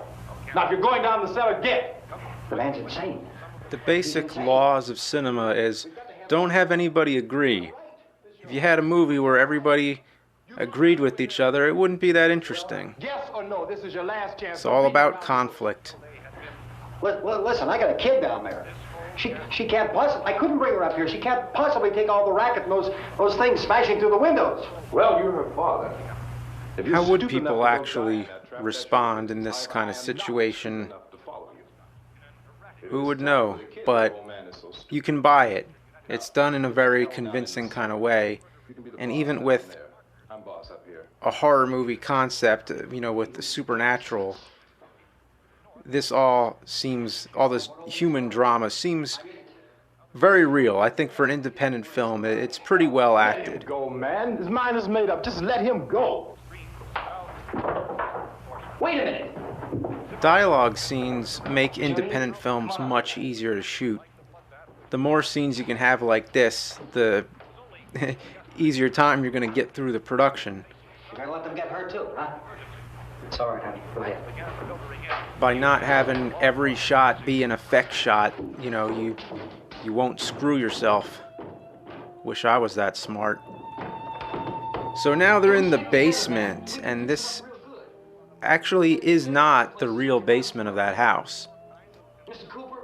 Now, if you're going down the cellar, get. The man's insane. The basic laws of cinema is don't have anybody agree. If you had a movie where everybody agreed with each other, it wouldn't be that interesting. Yes or no, this is your last chance. It's all about conflict. Listen, I got a kid down there. She can't possibly. I couldn't bring her up here. She can't possibly take all the racket and those things smashing through the windows. Well, you're her father. How would people actually respond in this kind of situation? Who would know? But you can buy it. It's done in a very convincing kind of way. And even with a horror movie concept, with the supernatural, this this human drama seems very real. I think for an independent film, it's pretty well acted. Let him go, man. His mind is made up. Just let him go. Wait a minute. Dialogue scenes make independent films much easier to shoot. The more scenes you can have like this, the easier time you're going to get through the production. You're going to let them get hurt, too, huh? It's all right, honey. Go ahead. By not having every shot be an effect shot, you won't screw yourself. Wish I was that smart. So now they're in the basement, and this actually is not the real basement of that house. Mr. Cooper,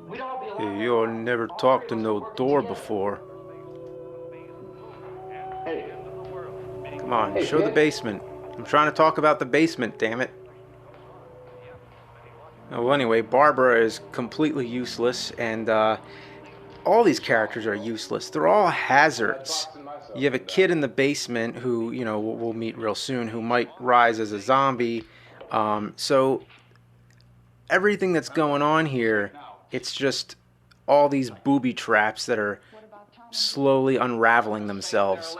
we'd all be Hey, you never talked to no door before. Hey. Come on, show the basement. I'm trying to talk about the basement, damn it. Well, anyway, Barbara is completely useless, and all these characters are useless. They're all hazards. You have a kid in the basement who, we'll meet real soon, who might rise as a zombie. So everything that's going on here, it's just all these booby traps that are slowly unraveling themselves.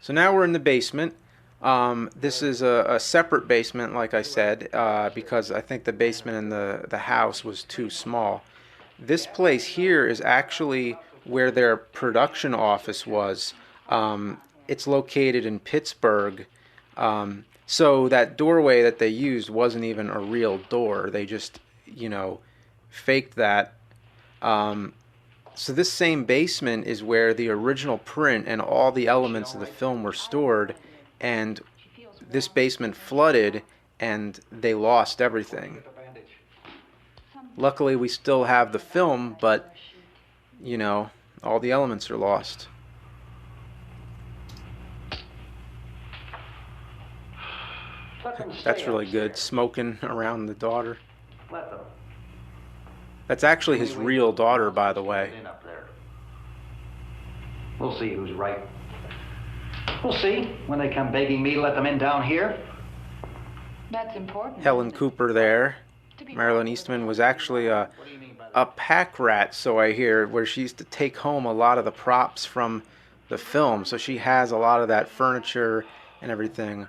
So now we're in the basement. This is a separate basement, like I said, because I think the basement in the house was too small. This place here is actually where their production office was. It's located in Pittsburgh. So that doorway that they used wasn't even a real door. They just, faked that. So this same basement is where the original print and all the elements of the film were stored, and this basement flooded and they lost everything. Luckily, we still have the film, but, you know, all the elements are lost. That's really good. Smoking around the daughter. That's actually his real daughter, by the way. We'll see who's right. We'll see when they come begging me to let them in down here. That's important. Helen Cooper there. Marilyn Eastman was actually a pack rat, so I hear, where she used to take home a lot of the props from the film. So she has a lot of that furniture and everything.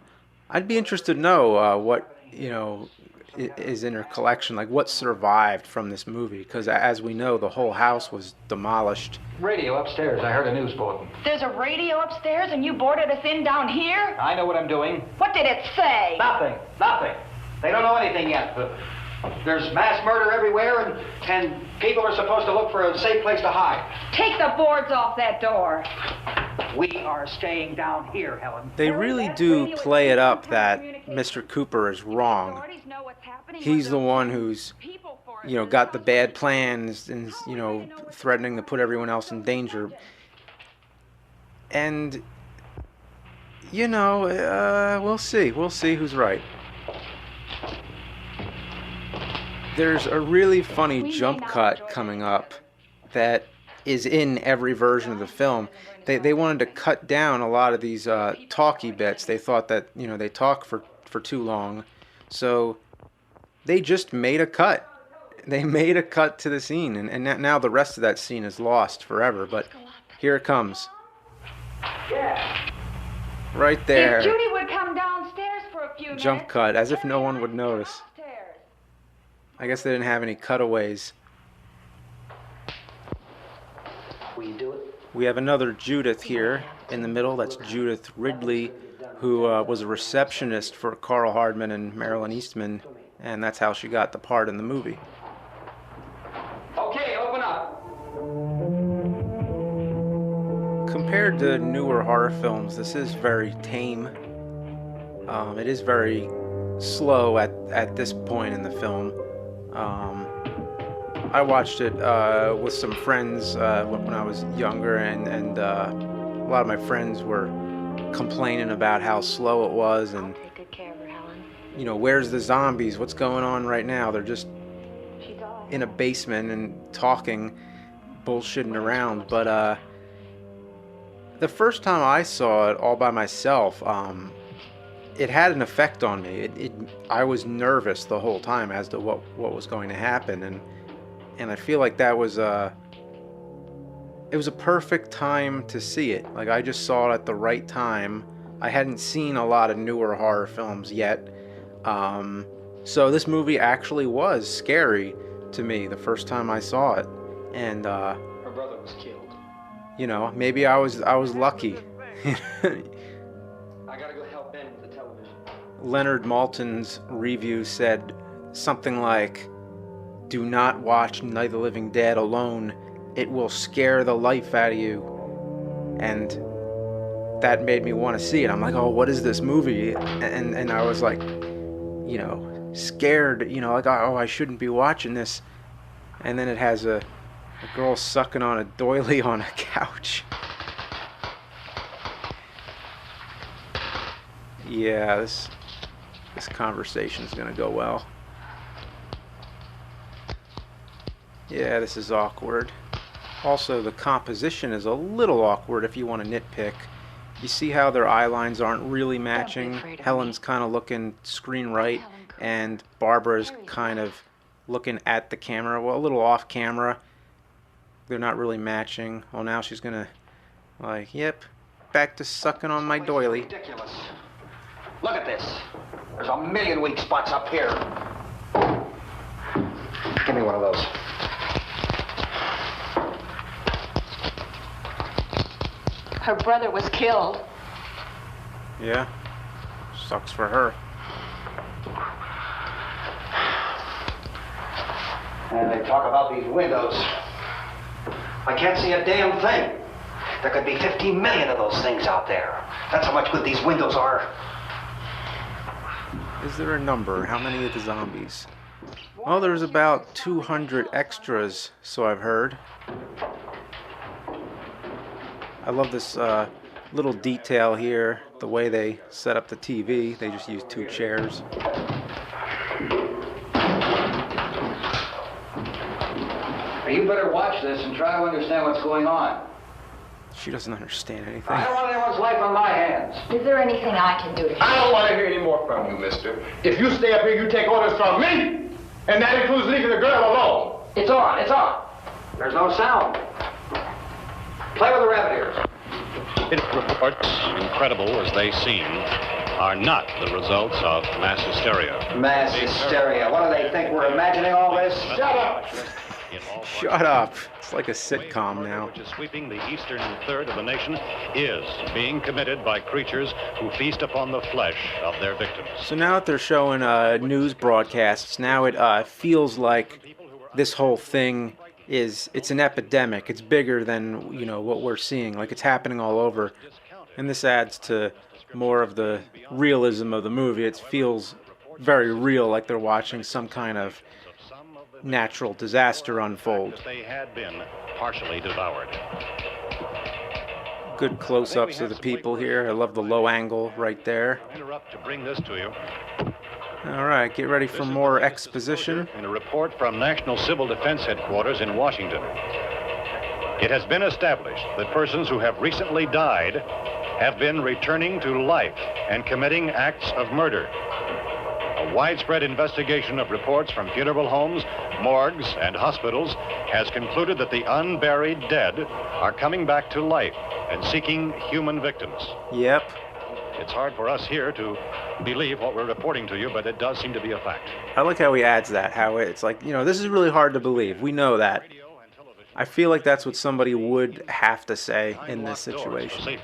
I'd be interested to know what, you know, is in her collection, like what survived from this movie, because as we know, the whole house was demolished. Radio upstairs. I heard a news bulletin. There's a radio upstairs and you boarded us in down here? I know what I'm doing. What did it say? Nothing. Nothing. They don't know anything yet. But there's mass murder everywhere, and people are supposed to look for a safe place to hide. Take the boards off that door. We are staying down here, Helen. They really do play it up that Mr. Cooper is wrong. He's the one who's, you know, got the bad plans and, you know, threatening to put everyone else in danger. And, you know, we'll see. We'll see who's right. There's a really funny jump cut coming up that is in every version of the film. They wanted to cut down a lot of these talky bits. They thought that, you know, they talk for too long. So they just made a cut. They made a cut to the scene. And now the rest of that scene is lost forever. But here it comes. Yeah. Right there. If Judy would come downstairs for a few minutes. Jump cut, as if no one would notice. I guess they didn't have any cutaways. Will you do it? We have another Judith here in the middle. That's Judith Ridley, who was a receptionist for Carl Hardman and Marilyn Eastman, and that's how she got the part in the movie. Okay, open up. Compared to newer horror films, this is very tame. It is very slow at this point in the film. I watched it with some friends when I was younger, and a lot of my friends were complaining about how slow it was, and Take good care of her, Helen. you know, where's the zombies? What's going on right now? They're just in a basement and talking, bullshitting around. But the first time I saw it all by myself, it had an effect on me. I was nervous the whole time as to what was going to happen, and I feel like that was it was a perfect time to see it. Like, I just saw it at the right time. I hadn't seen a lot of newer horror films yet, so this movie actually was scary to me the first time I saw it. And Her brother was killed. you know, maybe I was lucky. I gotta go help Ben with the television. Leonard Maltin's review said something like, "Do not watch Night of the Living Dead alone. It will scare the life out of you." And that made me want to see it. I'm like, oh, what is this movie? And I was like, you know, scared, you know, like, oh, I shouldn't be watching this. And then it has a girl sucking on a doily on a couch. Yeah, this conversation's gonna go well. Yeah, this is awkward. Also, the composition is a little awkward if you want to nitpick. You see how their eye lines aren't really matching? Helen's kind of looking screen right, and Barbara's kind of looking at the camera, well, a little off camera. They're not really matching. Well, now she's gonna, like, yep, back to sucking on my doily. Ridiculous. Look at this. There's a million weak spots up here. Give me one of those. Her brother was killed. Yeah, sucks for her. And they talk about these windows. I can't see a damn thing. There could be 15 million of those things out there. That's how much good these windows are. Is there a number? How many of the zombies? Oh, there's about 200 extras, so I've heard. I love this little detail here, the way they set up the TV. They just use 2 chairs. You better watch this and try to understand what's going on. She doesn't understand anything. I don't want anyone's life on my hands. Is there anything I can do to help? I don't want to hear any more from you, mister. If you stay up here, you take orders from me. And that includes leaving the girl alone. It's on, it's on. There's no sound. Play with the rabbit ears. Reports, incredible as they seem, are not the results of mass hysteria. Mass hysteria. What do they think? We're imagining all this? Shut up! Shut up. It's like a sitcom now. Which is sweeping the eastern third of the nation is being committed by creatures who feast upon the flesh of their victims. So now that they're showing news broadcasts, now it feels like this whole thing it's an epidemic. It's bigger than, you know, what we're seeing. Like, it's happening all over. And this adds to more of the realism of the movie. It feels very real, like they're watching some kind of natural disaster unfold. They had been partially devoured. Good close-ups of the people here. I love the low angle right there. Interrupt to bring this to you. All right, get ready for more exposition. In a report from National Civil Defense Headquarters in Washington, it has been established that persons who have recently died have been returning to life and committing acts of murder. A widespread investigation of reports from funeral homes, morgues, and hospitals has concluded that the unburied dead are coming back to life and seeking human victims. Yep. It's hard for us here to believe what we're reporting to you, but it does seem to be a fact. I like how he adds that, how it's like, you know, this is really hard to believe. We know that. I feel like that's what somebody would have to say in this situation.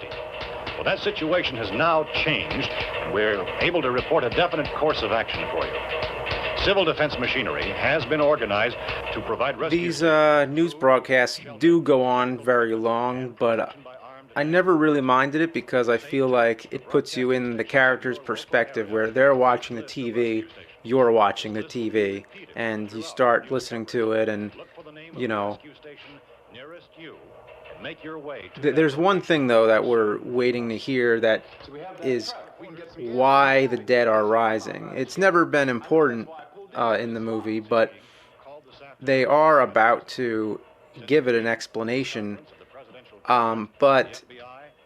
Well, that situation has now changed, and we're able to report a definite course of action for you. Civil defense machinery has been organized to provide rescue. These news broadcasts do go on very long, but I never really minded it because I feel like it puts you in the character's perspective where they're watching the TV, you're watching the TV, and you start listening to it and, you know. There's one thing, though, that we're waiting to hear that is why the dead are rising. It's never been important in the movie, but they are about to give it an explanation, but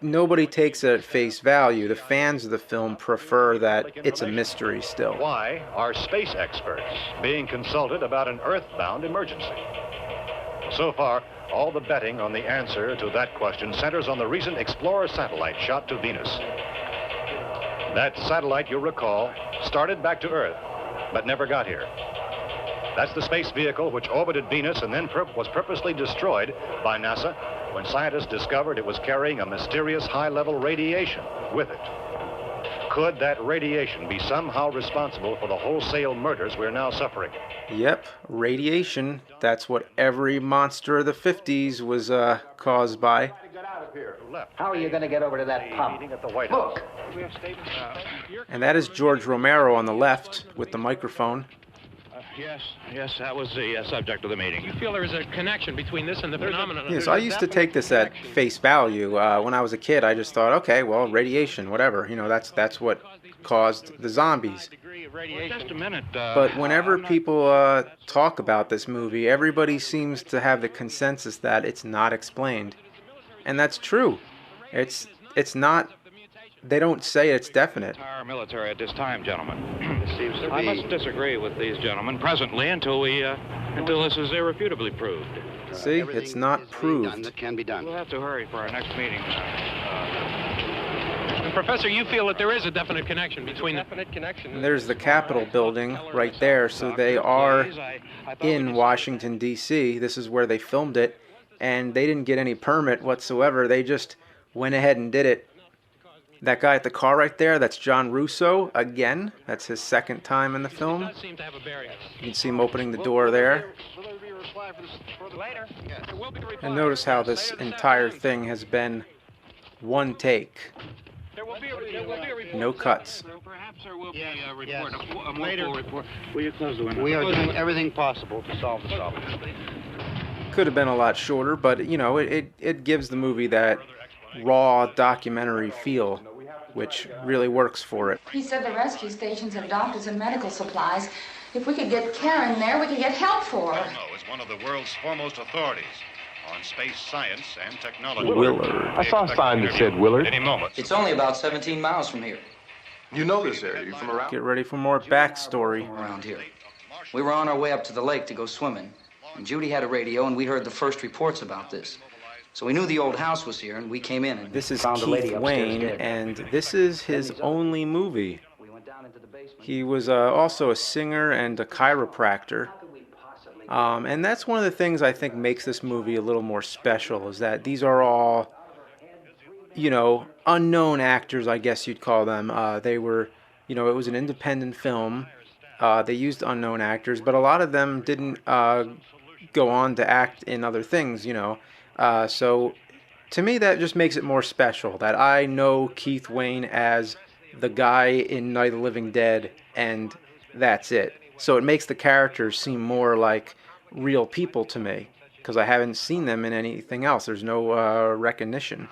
nobody takes it at face value. The fans of the film prefer that it's a mystery still. Why are space experts being consulted about an Earth-bound emergency? So far, all the betting on the answer to that question centers on the recent Explorer satellite shot to Venus. That satellite, you'll recall, started back to Earth, but never got here. That's the space vehicle which orbited Venus and then was purposely destroyed by NASA when scientists discovered it was carrying a mysterious high-level radiation with it. Could that radiation be somehow responsible for the wholesale murders we're now suffering? Yep, radiation. That's what every monster of the 50s was caused by. How are you going to get over to that pump? Look! And that is George Romero on the left with the microphone. Yes, that was the subject of the meeting. You feel there is a connection between this and the phenomenon? Yes, I used to take this at face value. When I was a kid, I just thought, okay, well, radiation, whatever. You know, that's what caused the zombies. Well, just a minute. But whenever people talk about this movie, everybody seems to have the consensus that it's not explained. And that's true. It's not. They don't say it's definite. Our military at this time, gentlemen. I must disagree with these gentlemen presently until this is irrefutably proved. See, it's not proved. That can be done. We'll have to hurry for our next meeting. Professor, you feel that there is a definite connection between And there's the Capitol building right there, so they are in Washington, D.C. This is where they filmed it, and they didn't get any permit whatsoever. They just went ahead and did it. That guy at the car right there, that's John Russo again. That's his second time in the film. You can see him opening the door there. And notice how this entire thing has been one take. No cuts. Perhaps there will report. A more full report. Will you close the window? We are doing everything possible to solve the problem. Could have been a lot shorter, but you know, it gives the movie that raw documentary feel, which really works for it. He said the rescue stations have doctors and medical supplies. If we could get Karen there, we could get help for her. Bono is one of the world's foremost authorities on space science and technology. Willard. I saw a sign that said Willard. Any moment. It's only about 17 miles from here. You know this area. You from around? Get ready for more backstory. Around here. We were on our way up to the lake to go swimming, and Judy had a radio, and we heard the first reports about this. So we knew the old house was here, and we came in and This is found the lady Keith upstairs Wayne, dead. and this is his only movie. He was also a singer and a chiropractor. And that's one of the things I think makes this movie a little more special, is that these are all, you know, unknown actors, I guess you'd call them. They were, you know, it was an independent film. They used unknown actors, but a lot of them didn't go on to act in other things, you know. So to me, that just makes it more special, that I know Keith Wayne as the guy in Night of the Living Dead, and that's it. So it makes the characters seem more like real people to me, because I haven't seen them in anything else. There's no recognition.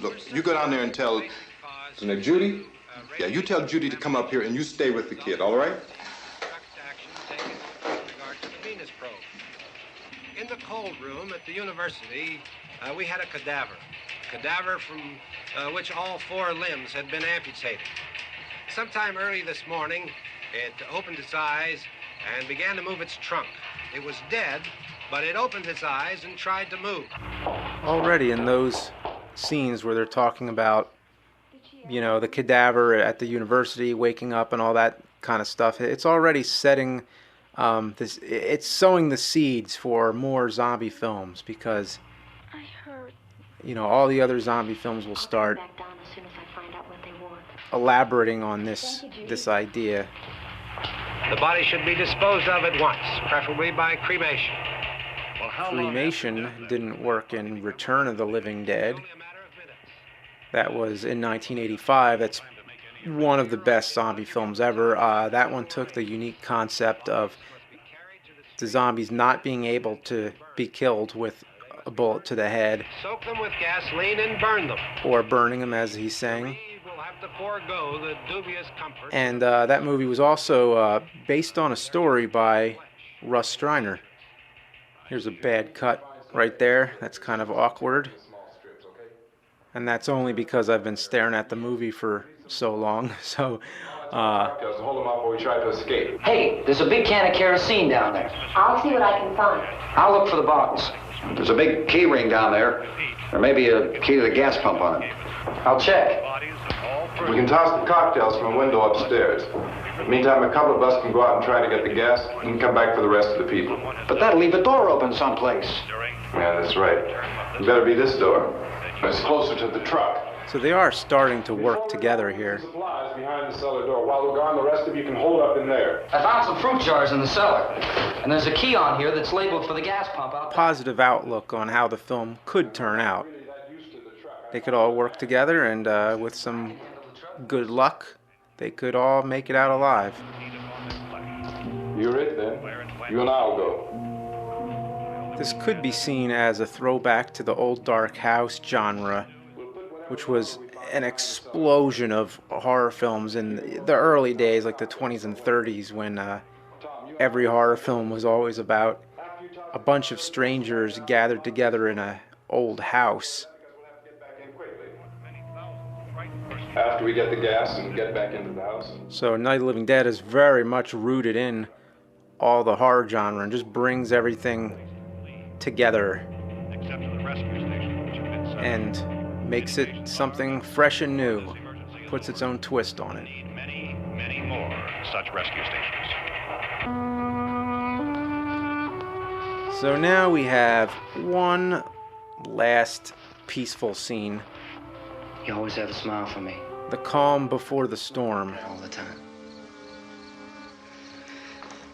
Look, you go down there and tell Judy. Yeah, you tell Judy to come up here and you stay with the kid, all right? In the cold room at the university, we had a cadaver from which all 4 limbs had been amputated. Sometime early this morning, it opened its eyes and began to move its trunk. It was dead, but it opened its eyes and tried to move. Already in those scenes where they're talking about, you know, the cadaver at the university waking up and all that kind of stuff, it's already setting it's sowing the seeds for more zombie films, because you know, all the other zombie films will start elaborating on this idea. The body should be disposed of at once, preferably by cremation. Cremation didn't work in Return of the Living Dead. That was in 1985. That's one of the best zombie films ever. That one took the unique concept of the zombies not being able to be killed with a bullet to the head. Soak them with gasoline and burn them. Or burning them, as he's saying. We'll have to forego the dubious comfort. And that movie was also based on a story by Russ Streiner. Here's a bad cut right there. That's kind of awkward. And that's only because I've been staring at the movie for so long. So, hold him up while we try to escape. Hey, there's a big can of kerosene down there. I'll see what I can find. I'll look for the bottles. There's a big key ring down there. There may be a key to the gas pump on it. I'll check. We can toss the cocktails from a window upstairs. Meantime, a couple of us can go out and try to get the gas and come back for the rest of the people. But that'll leave a door open someplace. Yeah, that's right. It better be this door. It's closer to the truck. So they are starting to work together here. Supplies behind the cellar door. While we're gone, the rest of you can hold up in there. I found some fruit jars in the cellar. And there's a key on here that's labeled for the gas pump out there. Positive outlook on how the film could turn out. They could all work together, and with some good luck, they could all make it out alive. You're it then. You and I'll go. This could be seen as a throwback to the old dark house genre, which was an explosion of horror films in the early days, like the 20s and 30s, when every horror film was always about a bunch of strangers gathered together in an old house. After we get the gas and get back into the house. So Night of the Living Dead is very much rooted in all the horror genre and just brings everything together and makes it something fresh and new, puts its own twist on it. Many more such rescue stations. So now we have one last peaceful scene. You always have a smile for me. The calm before the storm. All the time.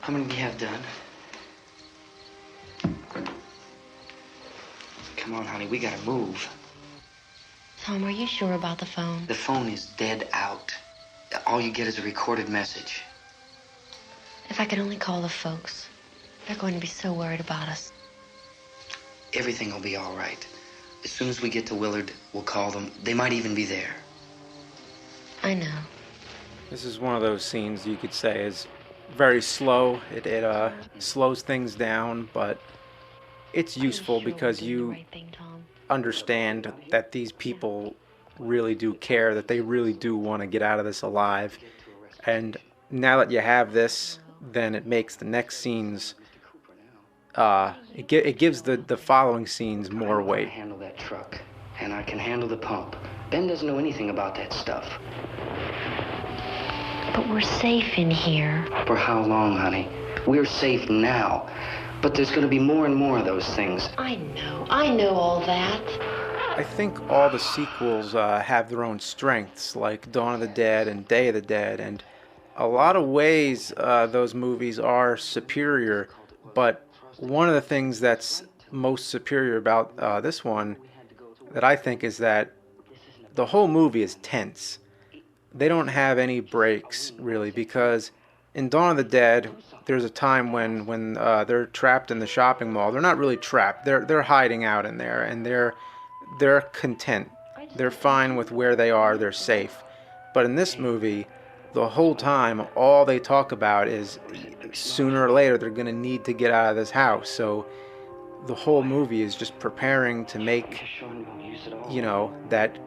How many do you have done? Come on, honey, we gotta move. Tom, are you sure about the phone? The phone is dead out. All you get is a recorded message. If I could only call the folks. They're going to be so worried about us. Everything will be all right. As soon as we get to Willard, we'll call them. They might even be there. I know. This is one of those scenes you could say is very slow. It slows things down, but it's useful because you understand that these people really do care, that they really do want to get out of this alive. And now that you have this, then it makes the next scenes, it gives the following scenes more weight. I can handle that truck, and I can handle the pump. Ben doesn't know anything about that stuff. But we're safe in here. For how long, honey? We're safe now. But there's going to be more and more of those things. I know all that. I think all the sequels have their own strengths, like Dawn of the Dead and Day of the Dead, and a lot of ways those movies are superior, but one of the things that's most superior about this one that I think is that the whole movie is tense. They don't have any breaks, really, because in Dawn of the Dead, there's a time when they're trapped in the shopping mall. They're not really trapped. They're hiding out in there, and they're content. They're fine with where they are. They're safe. But in this movie, the whole time, all they talk about is sooner or later they're going to need to get out of this house. So the whole movie is just preparing to make, that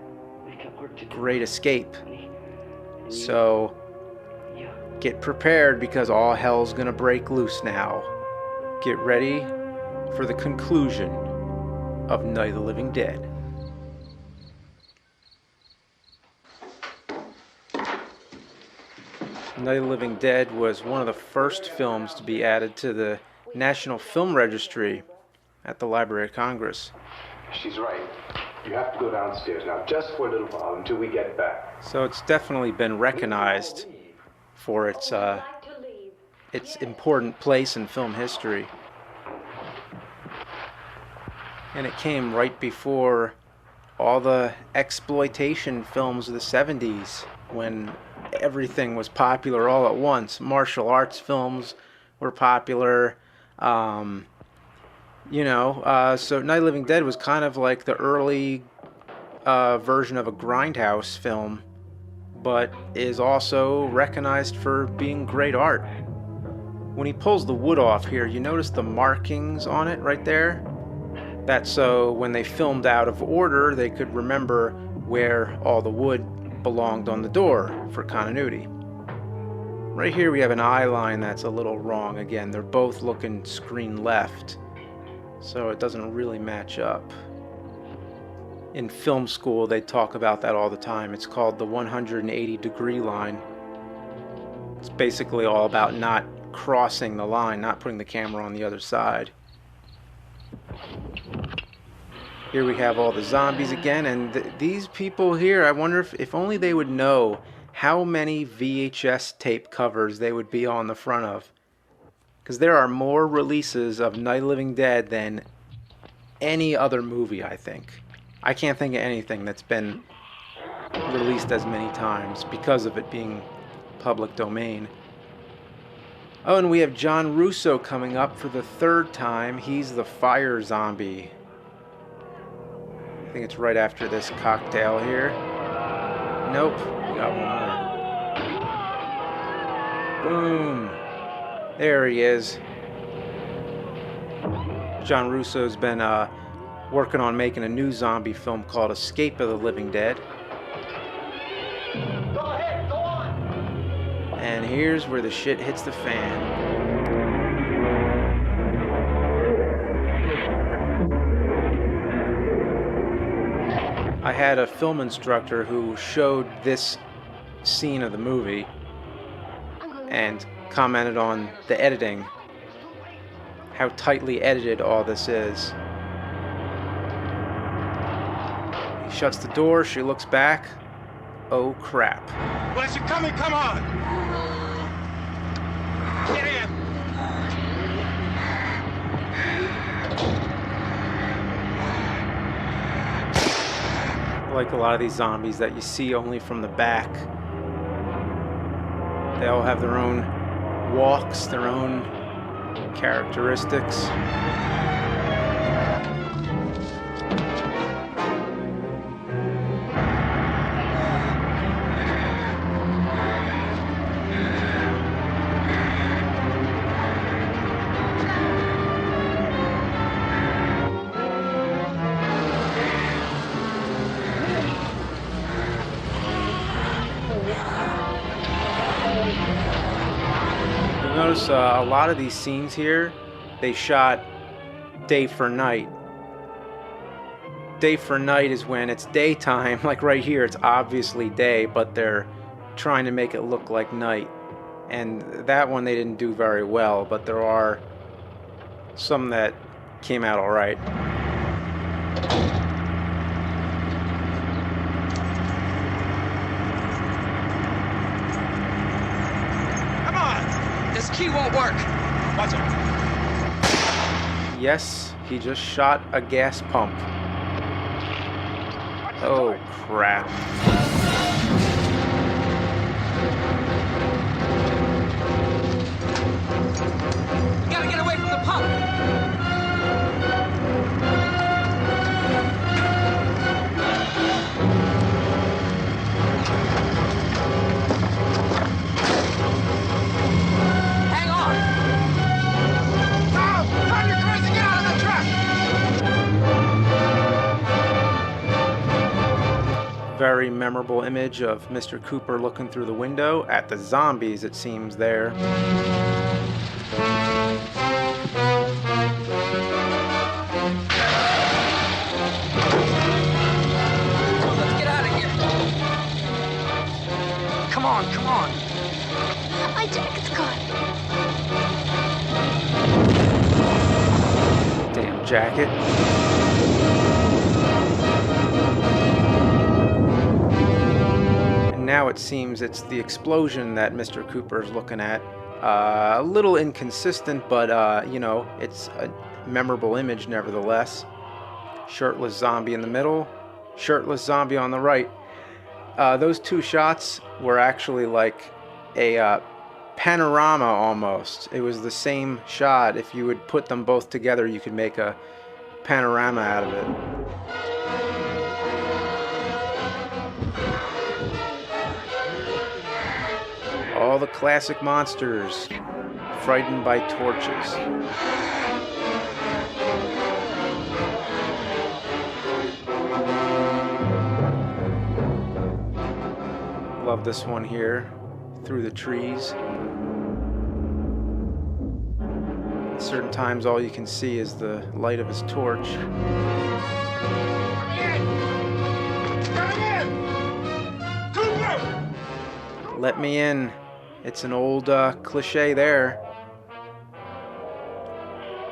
great escape. So get prepared because all hell's going to break loose now. Get ready for the conclusion of Night of the Living Dead. Night of the Living Dead was one of the first films to be added to the National Film Registry at the Library of Congress. She's right. You have to go downstairs now, just for a little while, until we get back. So it's definitely been recognized for its important place in film history. And it came right before all the exploitation films of the 70s, when everything was popular all at once. Martial arts films were popular. So Night of the Living Dead was kind of like the early version of a grindhouse film, but is also recognized for being great art. When he pulls the wood off here, you notice the markings on it right there? That's so when they filmed out of order, they could remember where all the wood belonged on the door for continuity. Right here we have an eye line that's a little wrong. Again, they're both looking screen left, so it doesn't really match up. In film school, they talk about that all the time. It's called the 180-degree line. It's basically all about not crossing the line, not putting the camera on the other side. Here we have all the zombies again, and these people here, I wonder if only they would know how many VHS tape covers they would be on the front of. Because there are more releases of Night of the Living Dead than any other movie, I think. I can't think of anything that's been released as many times because of it being public domain. Oh, and we have John Russo coming up for the third time. He's the fire zombie. I think it's right after this cocktail here. Nope, we got one more. Boom. There he is. John Russo's been working on making a new zombie film called Escape of the Living Dead. Go ahead, go on. And here's where the shit hits the fan. I had a film instructor who showed this scene of the movie and commented on the editing, how tightly edited all this is. He shuts the door, she looks back. Oh crap. Well, as you're coming, come on. Get in. Like a lot of these zombies that you see only from the back. They all have their own walks, their own characteristics. Notice a lot of these scenes here, they shot day for night. Day for night is when it's daytime, like right here, it's obviously day, but they're trying to make it look like night. And that one they didn't do very well, but there are some that came out all right. This key won't work. Watch it. Yes, he just shot a gas pump. Oh, crap. You gotta get away from the pump. Very memorable image of Mr. Cooper looking through the window at the zombies, it seems, there. Let's get out of here. Come on, come on. My jacket's gone. Damn jacket. Now it seems it's the explosion that Mr. Cooper's looking at. A little inconsistent, but you know, it's a memorable image nevertheless. Shirtless zombie in the middle, shirtless zombie on the right. Those two shots were actually like a panorama almost. It was the same shot. If you would put them both together, you could make a panorama out of it. All the classic monsters, frightened by torches. Love this one here, through the trees. At certain times all you can see is the light of his torch. Let me in. It's an old cliche there.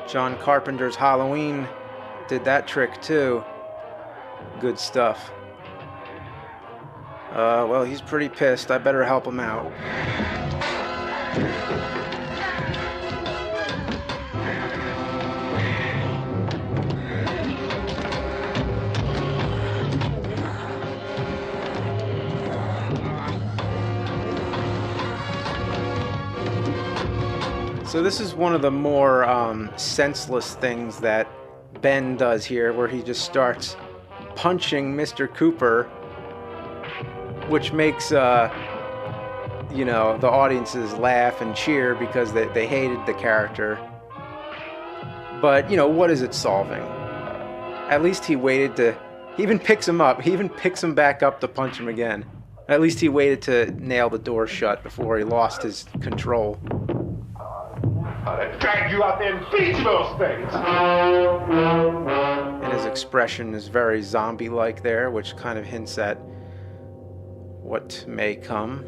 John Carpenter's Halloween did that trick too. Good stuff. Well, he's pretty pissed. I better help him out. So this is one of the more senseless things that Ben does here, where he just starts punching Mr. Cooper, which makes you know, the audiences laugh and cheer because they hated the character. But you know, what is it solving? At least he waited to, he even picks him up, he even picks him back up to punch him again. At least he waited to nail the door shut before he lost his control. They dragged you out there and beat you those things. And his expression is very zombie-like there, which kind of hints at what may come.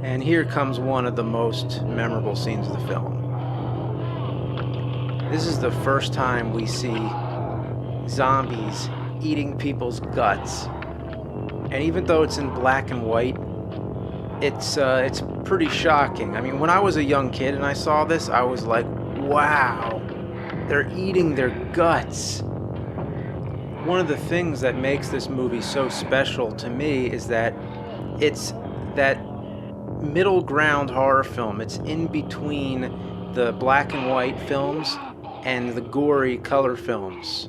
And here comes one of the most memorable scenes of the film. This is the first time we see zombies eating people's guts. And even though it's in black and white, it's pretty shocking. I mean, when I was a young kid and I saw this, I was like, wow, they're eating their guts. one of the things that makes this movie so special to me is that it's that middle ground horror film. It's in between the black and white films and the gory color films.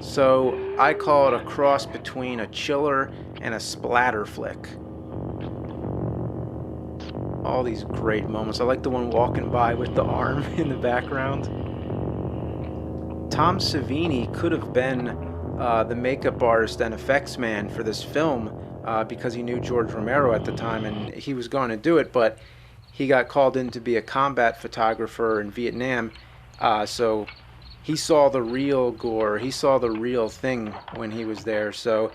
So I call it a cross between a chiller and a splatter flick. All these great moments. I like the one walking by with the arm in the background. Tom Savini could have been the makeup artist and effects man for this film because he knew George Romero at the time and he was going to do it, but he got called in to be a combat photographer in Vietnam, so he saw the real gore, he saw the real thing when he was there, so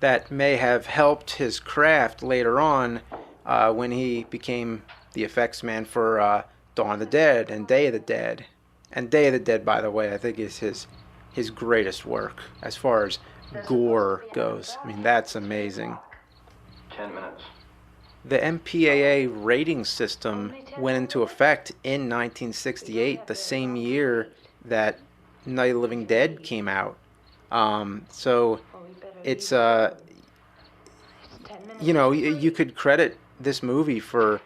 that may have helped his craft later on when he became the effects man for Dawn of the Dead and Day of the Dead. And Day of the Dead, by the way, I think is his greatest work as far as gore goes. I mean, that's amazing. 10 minutes. The MPAA rating system went into effect in 1968, the same year that Night of the Living Dead came out. So it's, you could credit this movie for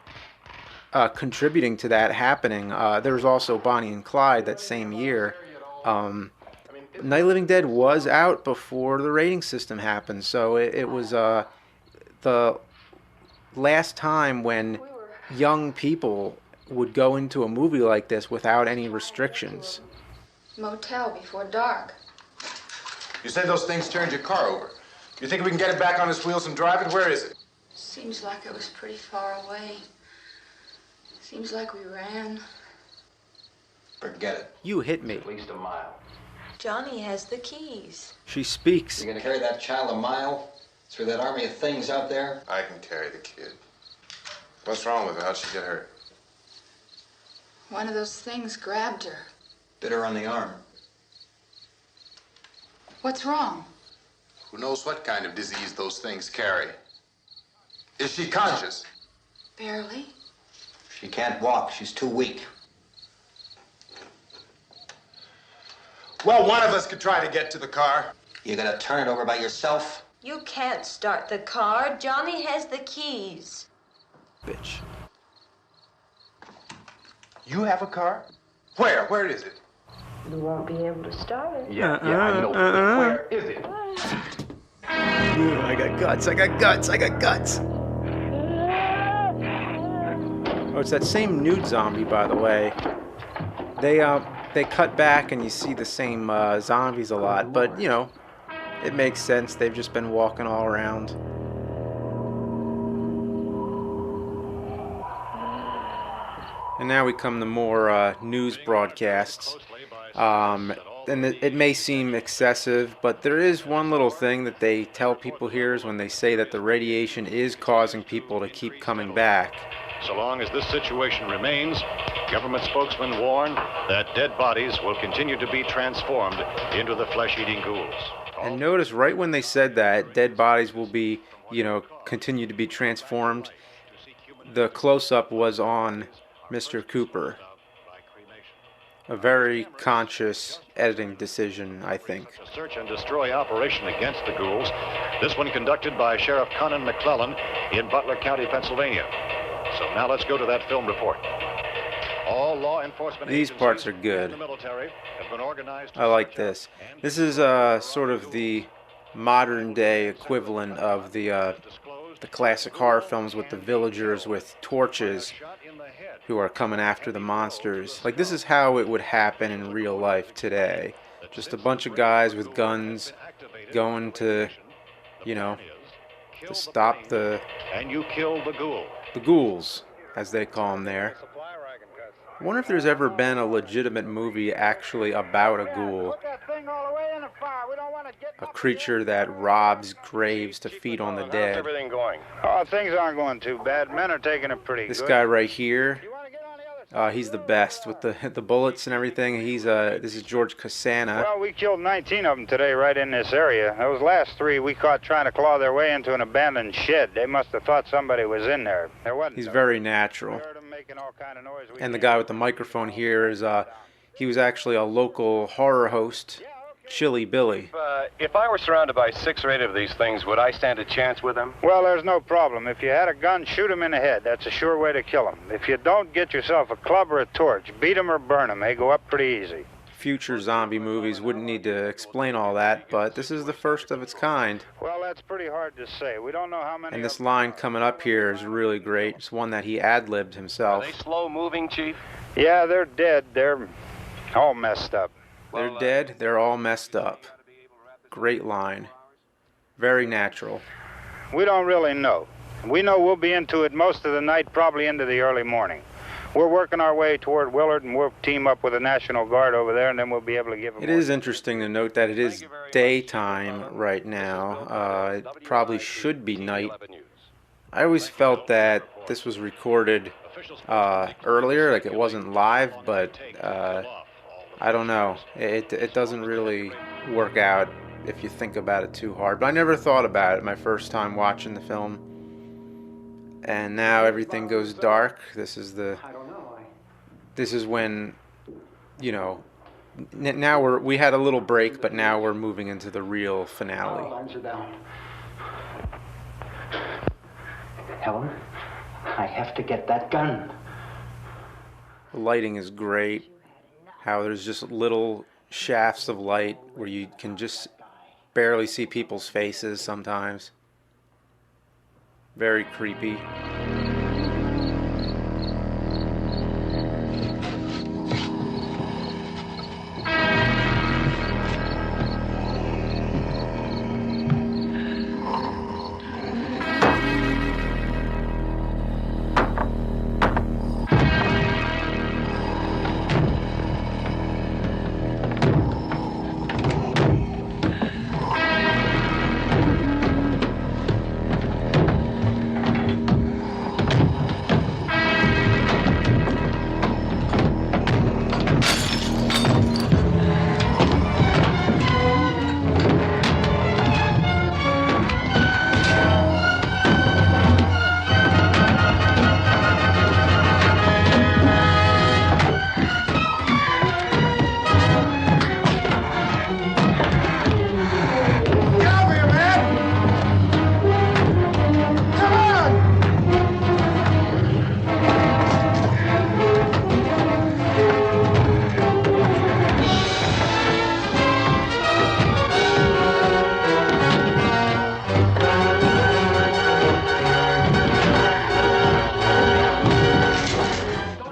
contributing to that happening. There was also Bonnie and Clyde that same year. Night of the Living Dead was out before the rating system happened, so it was the last time when young people would go into a movie like this without any restrictions. Motel before dark. You said those things turned your car over. You think we can get it back on its wheels and drive it? Where is it? Seems like it was pretty far away. Seems like we ran. Forget it. You hit me. At least a mile. Johnny has the keys. She speaks. You gonna carry that child a mile through that army of things out there? I can carry the kid. What's wrong with her? How'd she get hurt? One of those things grabbed her. Bit her on the arm. What's wrong? Who knows what kind of disease those things carry? Is she conscious? Barely. She can't walk. She's too weak. Well, one of us could try to get to the car. You gonna turn it over by yourself? You can't start the car. Johnny has the keys. Bitch. You have a car? Where? Where is it? You won't be able to start it. Yeah, I know. Where is it? I got guts. Oh, it's that same nude zombie, by the way. They cut back and you see the same zombies a lot, but it makes sense. They've just been walking all around. And now we come to more news broadcasts. And it may seem excessive, but there is one little thing that they tell people here is when they say that the radiation is causing people to keep coming back. So long as this situation remains, government spokesmen warn that dead bodies will continue to be transformed into the flesh-eating ghouls. And notice right when they said that dead bodies will be, continue to be transformed, the close-up was on Mr. Cooper. A very conscious editing decision, I think. A search and destroy operation against the ghouls. This one conducted by Sheriff Conan McClellan in Butler County, Pennsylvania. So now let's go to that film report. All law enforcement These parts are good. in the military have been organized. I like this. This is sort of the modern day equivalent of the classic horror films with the villagers with torches who are coming after the monsters. Like, this is how it would happen in real life today. Just a bunch of guys with guns going to, to stop the... And you kill the ghoul. The ghouls, as they call them there. I wonder if there's ever been a legitimate movie actually about a ghoul. A creature that robs graves to feed on the dead. How's everything going? Oh, things aren't going too bad. Men are taking it pretty good. This guy right here, he's the best with the bullets and everything. This is George Costanza. Well, we killed 19 of them today right in this area. Those last 3 we caught trying to claw their way into an abandoned shed. They must have thought somebody was in there. There wasn't. He's very natural. And the guy with the microphone here is he was actually a local horror host, Chilly Billy. If I were surrounded by 6 or 8 of these things, would I stand a chance with them? Well, there's no problem. If you had a gun, shoot him in the head. That's a sure way to kill him. If you don't, get yourself a club or a torch. Beat him or burn him. They go up pretty easy. Future zombie movies wouldn't need to explain all that, but this is the first of its kind. Well, that's pretty hard to say. We don't know how many. And this line coming up here is really great. It's one that he ad-libbed himself. Are they slow moving, Chief? Yeah, they're dead. They're all messed up. They're dead. They're all messed up. Great line. Very natural. We don't really know. We know we'll be into it most of the night, probably into the early morning. We're working our way toward Willard, and we'll team up with the National Guard over there, and then we'll be able to give them. It is interesting to note that it is daytime right now. It probably should be night. I always felt that this was recorded earlier, like it wasn't live, but I don't know. It doesn't really work out if you think about it too hard. But I never thought about it my first time watching the film. And now everything goes dark. This is when, you know, now we had a little break, but now we're moving into the real finale. Alarms are down. Helen, I have to get that gun. The lighting is great. How there's just little shafts of light where you can just barely see people's faces sometimes. Very creepy.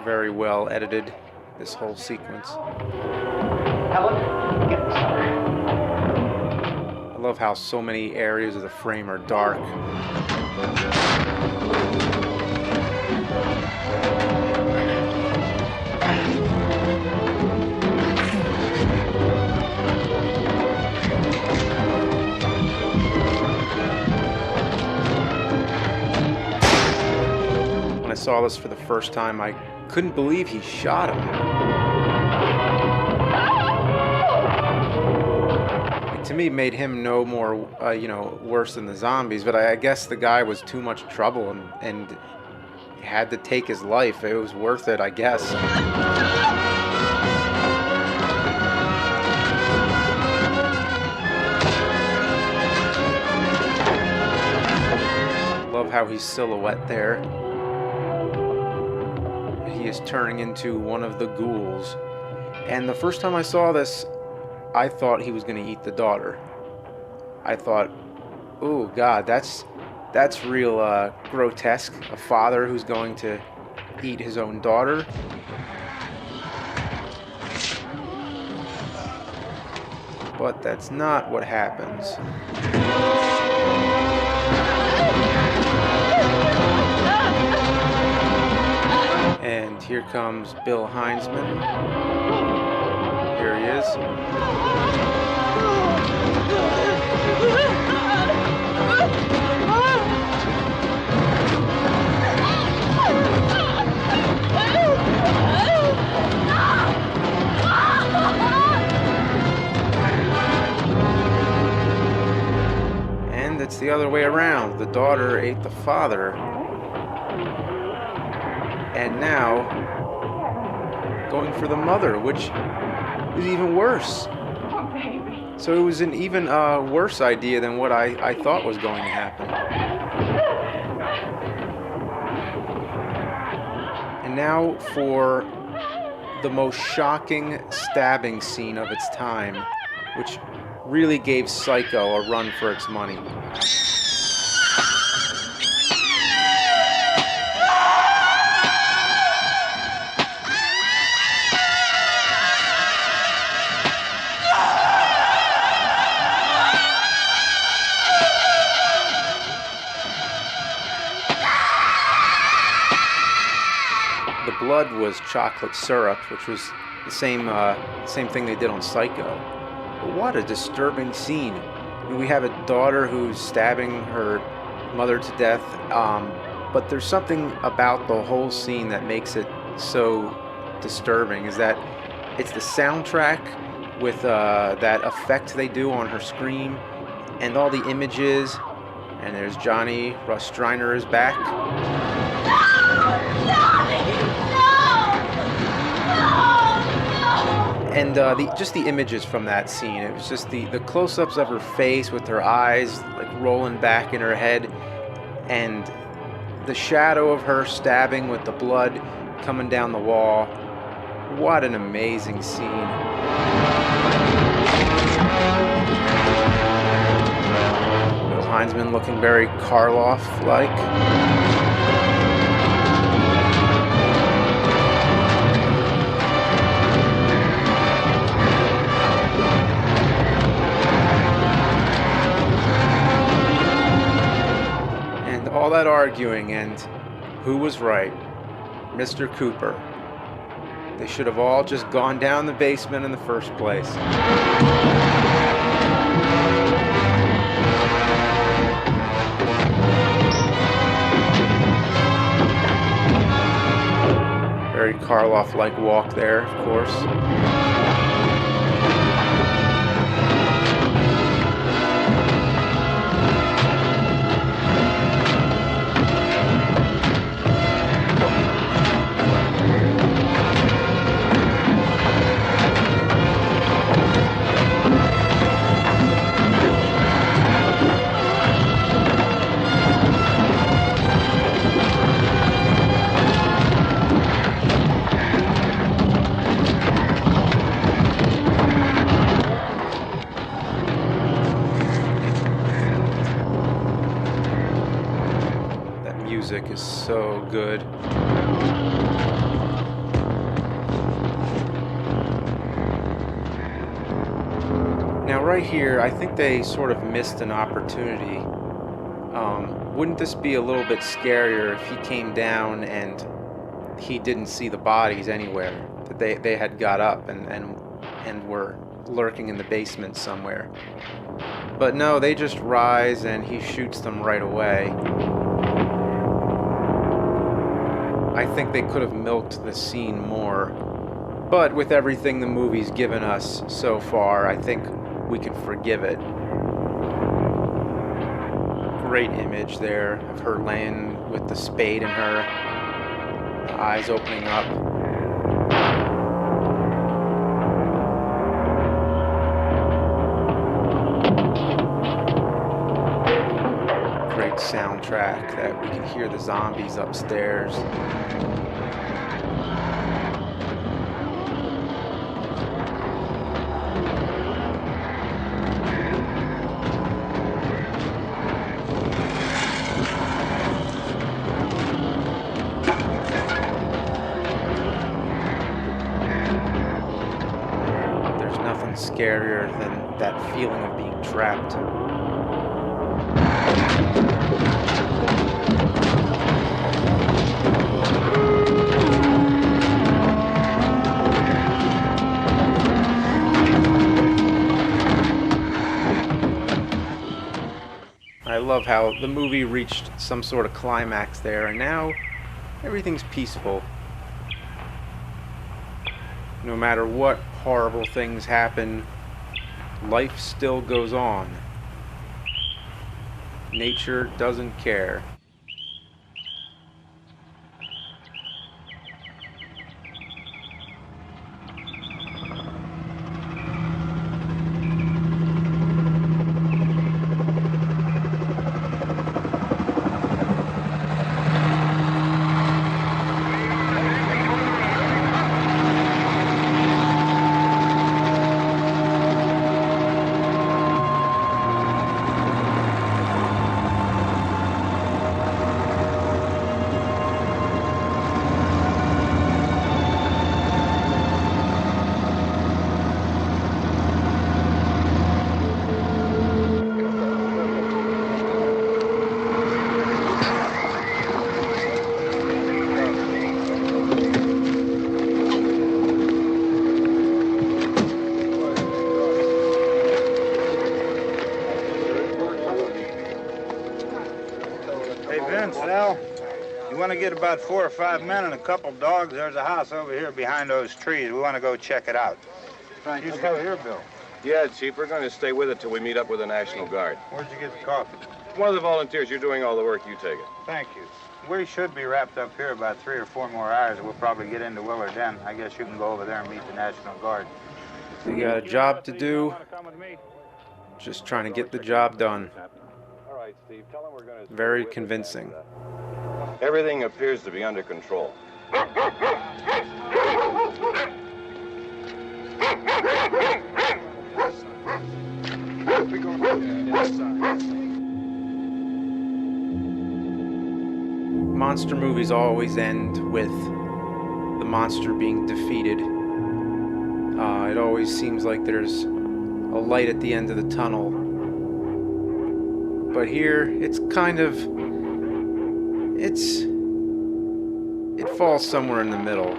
Very well edited, this whole sequence. Helen, get this cover. I love how so many areas of the frame are dark. When I saw this for the first time, I couldn't believe he shot him. To me, it made him no more, worse than the zombies. But I guess the guy was too much trouble and had to take his life. It was worth it, I guess. Love how he's silhouette there. He is turning into one of the ghouls. And the first time I saw this, I thought he was going to eat the daughter. I thought, oh God, that's real grotesque. A father who's going to eat his own daughter. But that's not what happens. And here comes Bill Heinzman. Here he is. And it's the other way around. The daughter ate the father. And now, going for the mother, which is even worse. So it was an even worse idea than what I thought was going to happen. And now for the most shocking stabbing scene of its time, which really gave Psycho a run for its money. The blood was chocolate syrup, which was the same thing they did on Psycho. But what a disturbing scene. I mean, we have a daughter who's stabbing her mother to death, but there's something about the whole scene that makes it so disturbing, is that it's the soundtrack with that effect they do on her scream, and all the images, and there's Johnny Rostriner is back. And just the images from that scene, it was just the close-ups of her face with her eyes like rolling back in her head, and the shadow of her stabbing with the blood coming down the wall. What an amazing scene. Bill Heinzman looking very Karloff-like. All that arguing, and who was right? Mr. Cooper. They should have all just gone down the basement in the first place. Very Karloff-like walk there, of course. Music is so good. Now right here, I think they sort of missed an opportunity. Wouldn't this be a little bit scarier if he came down and he didn't see the bodies anywhere? That they had got up and were lurking in the basement somewhere. But no, they just rise and he shoots them right away. I think they could have milked the scene more, but with everything the movie's given us so far, I think we can forgive it. Great image there of her laying with the spade in her, the eyes opening up. Great soundtrack that we can hear the zombies upstairs. There's nothing scarier than that feeling of being trapped. I love how the movie reached some sort of climax there, and now everything's peaceful. No matter what horrible things happen, life still goes on. Nature doesn't care. Vince, Al. You want to get about 4 or 5 men and a couple dogs? There's a house over here behind those trees. We want to go check it out. Right. You stay here, Bill. Yeah, Chief, we're going to stay with it till we meet up with the National Guard. Where'd you get the coffee? One of the volunteers, you're doing all the work, you take it. Thank you. We should be wrapped up here about 3 or 4 more hours, and we'll probably get into Willard then. I guess you can go over there and meet the National Guard. You got a job to do. Just trying to get the job done. All right, Steve, tell him we're going to... Very convincing. Everything appears to be under control. Monster movies always end with the monster being defeated. It always seems like there's a light at the end of the tunnel. But here, it's kind of... It falls somewhere in the middle.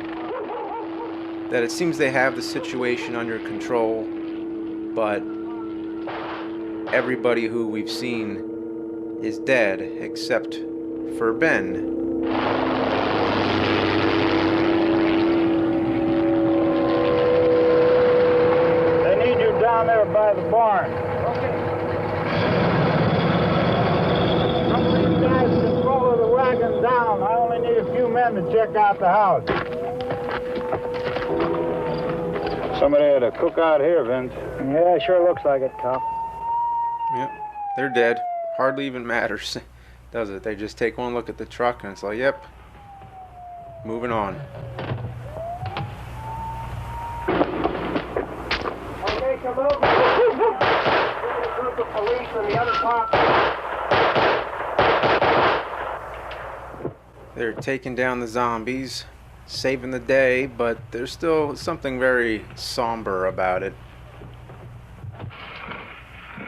That it seems they have the situation under control, but everybody who we've seen is dead except for Ben. They need you down there by the barn. Okay. Some of these guys can follow the wagon down. I only need a few men to check out the house. Somebody had a cookout here, Vince. Yeah, sure looks like it, Cop. Yep, they're dead. Hardly even matters, does it? They just take one look at the truck and it's like, yep, moving on. Okay, come over. A group of police and the other cops. They're taking down the zombies, saving the day, but there's still something very somber about it.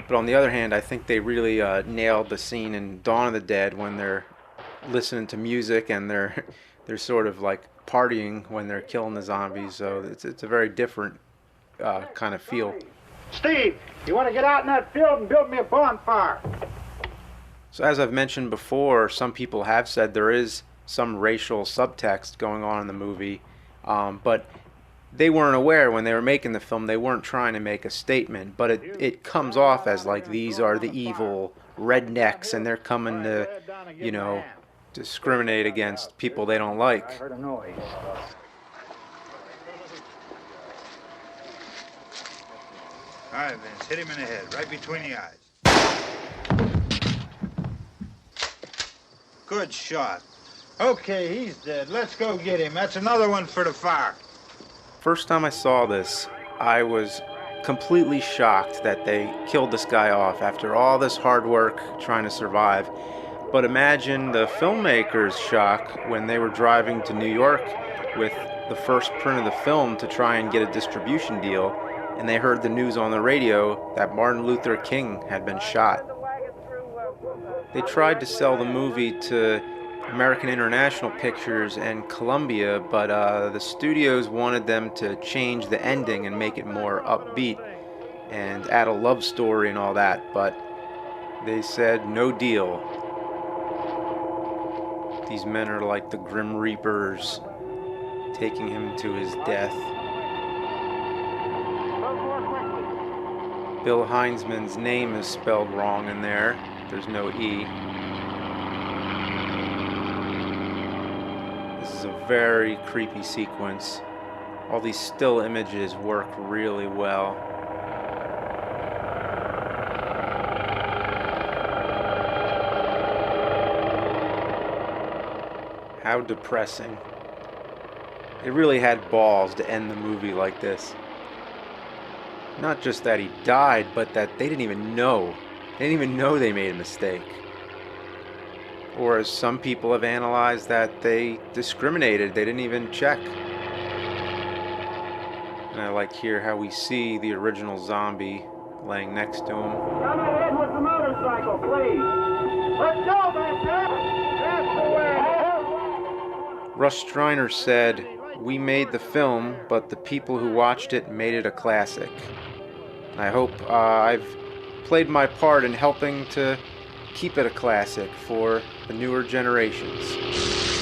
But on the other hand, I think they really nailed the scene in Dawn of the Dead when they're listening to music and they're sort of like partying when they're killing the zombies. So it's a very different kind of feel. Steve, you want to get out in that field and build me a bonfire? So as I've mentioned before, some people have said there is some racial subtext going on in the movie, but they weren't aware when they were making the film. They weren't trying to make a statement, but it comes off as like these are the evil rednecks and they're coming to, you know, discriminate against people they don't like. I heard a noise. All right, Vince, hit him in the head, right between the eyes. Good shot. Okay, he's dead. Let's go get him. That's another one for the fire. First time I saw this, I was completely shocked that they killed this guy off after all this hard work trying to survive. But imagine the filmmakers' shock when they were driving to New York with the first print of the film to try and get a distribution deal, and they heard the news on the radio that Martin Luther King had been shot. They tried to sell the movie to American International Pictures and Columbia, but the studios wanted them to change the ending and make it more upbeat and add a love story and all that, but they said no deal. These men are like the Grim Reapers, taking him to his death. Bill Heinzman's name is spelled wrong in there. There's no E. This is a very creepy sequence. All these still images work really well. How depressing. It really had balls to end the movie like this. Not just that he died, but that they didn't even know. They didn't even know they made a mistake. Or as some people have analyzed, that they discriminated, they didn't even check. And I like here how we see the original zombie laying next to him. Come ahead with the motorcycle, please. Let's go, Master. That's the way. Russ Streiner said, "We made the film, but the people who watched it made it a classic." And I hope I've played my part in helping to keep it a classic for the newer generations.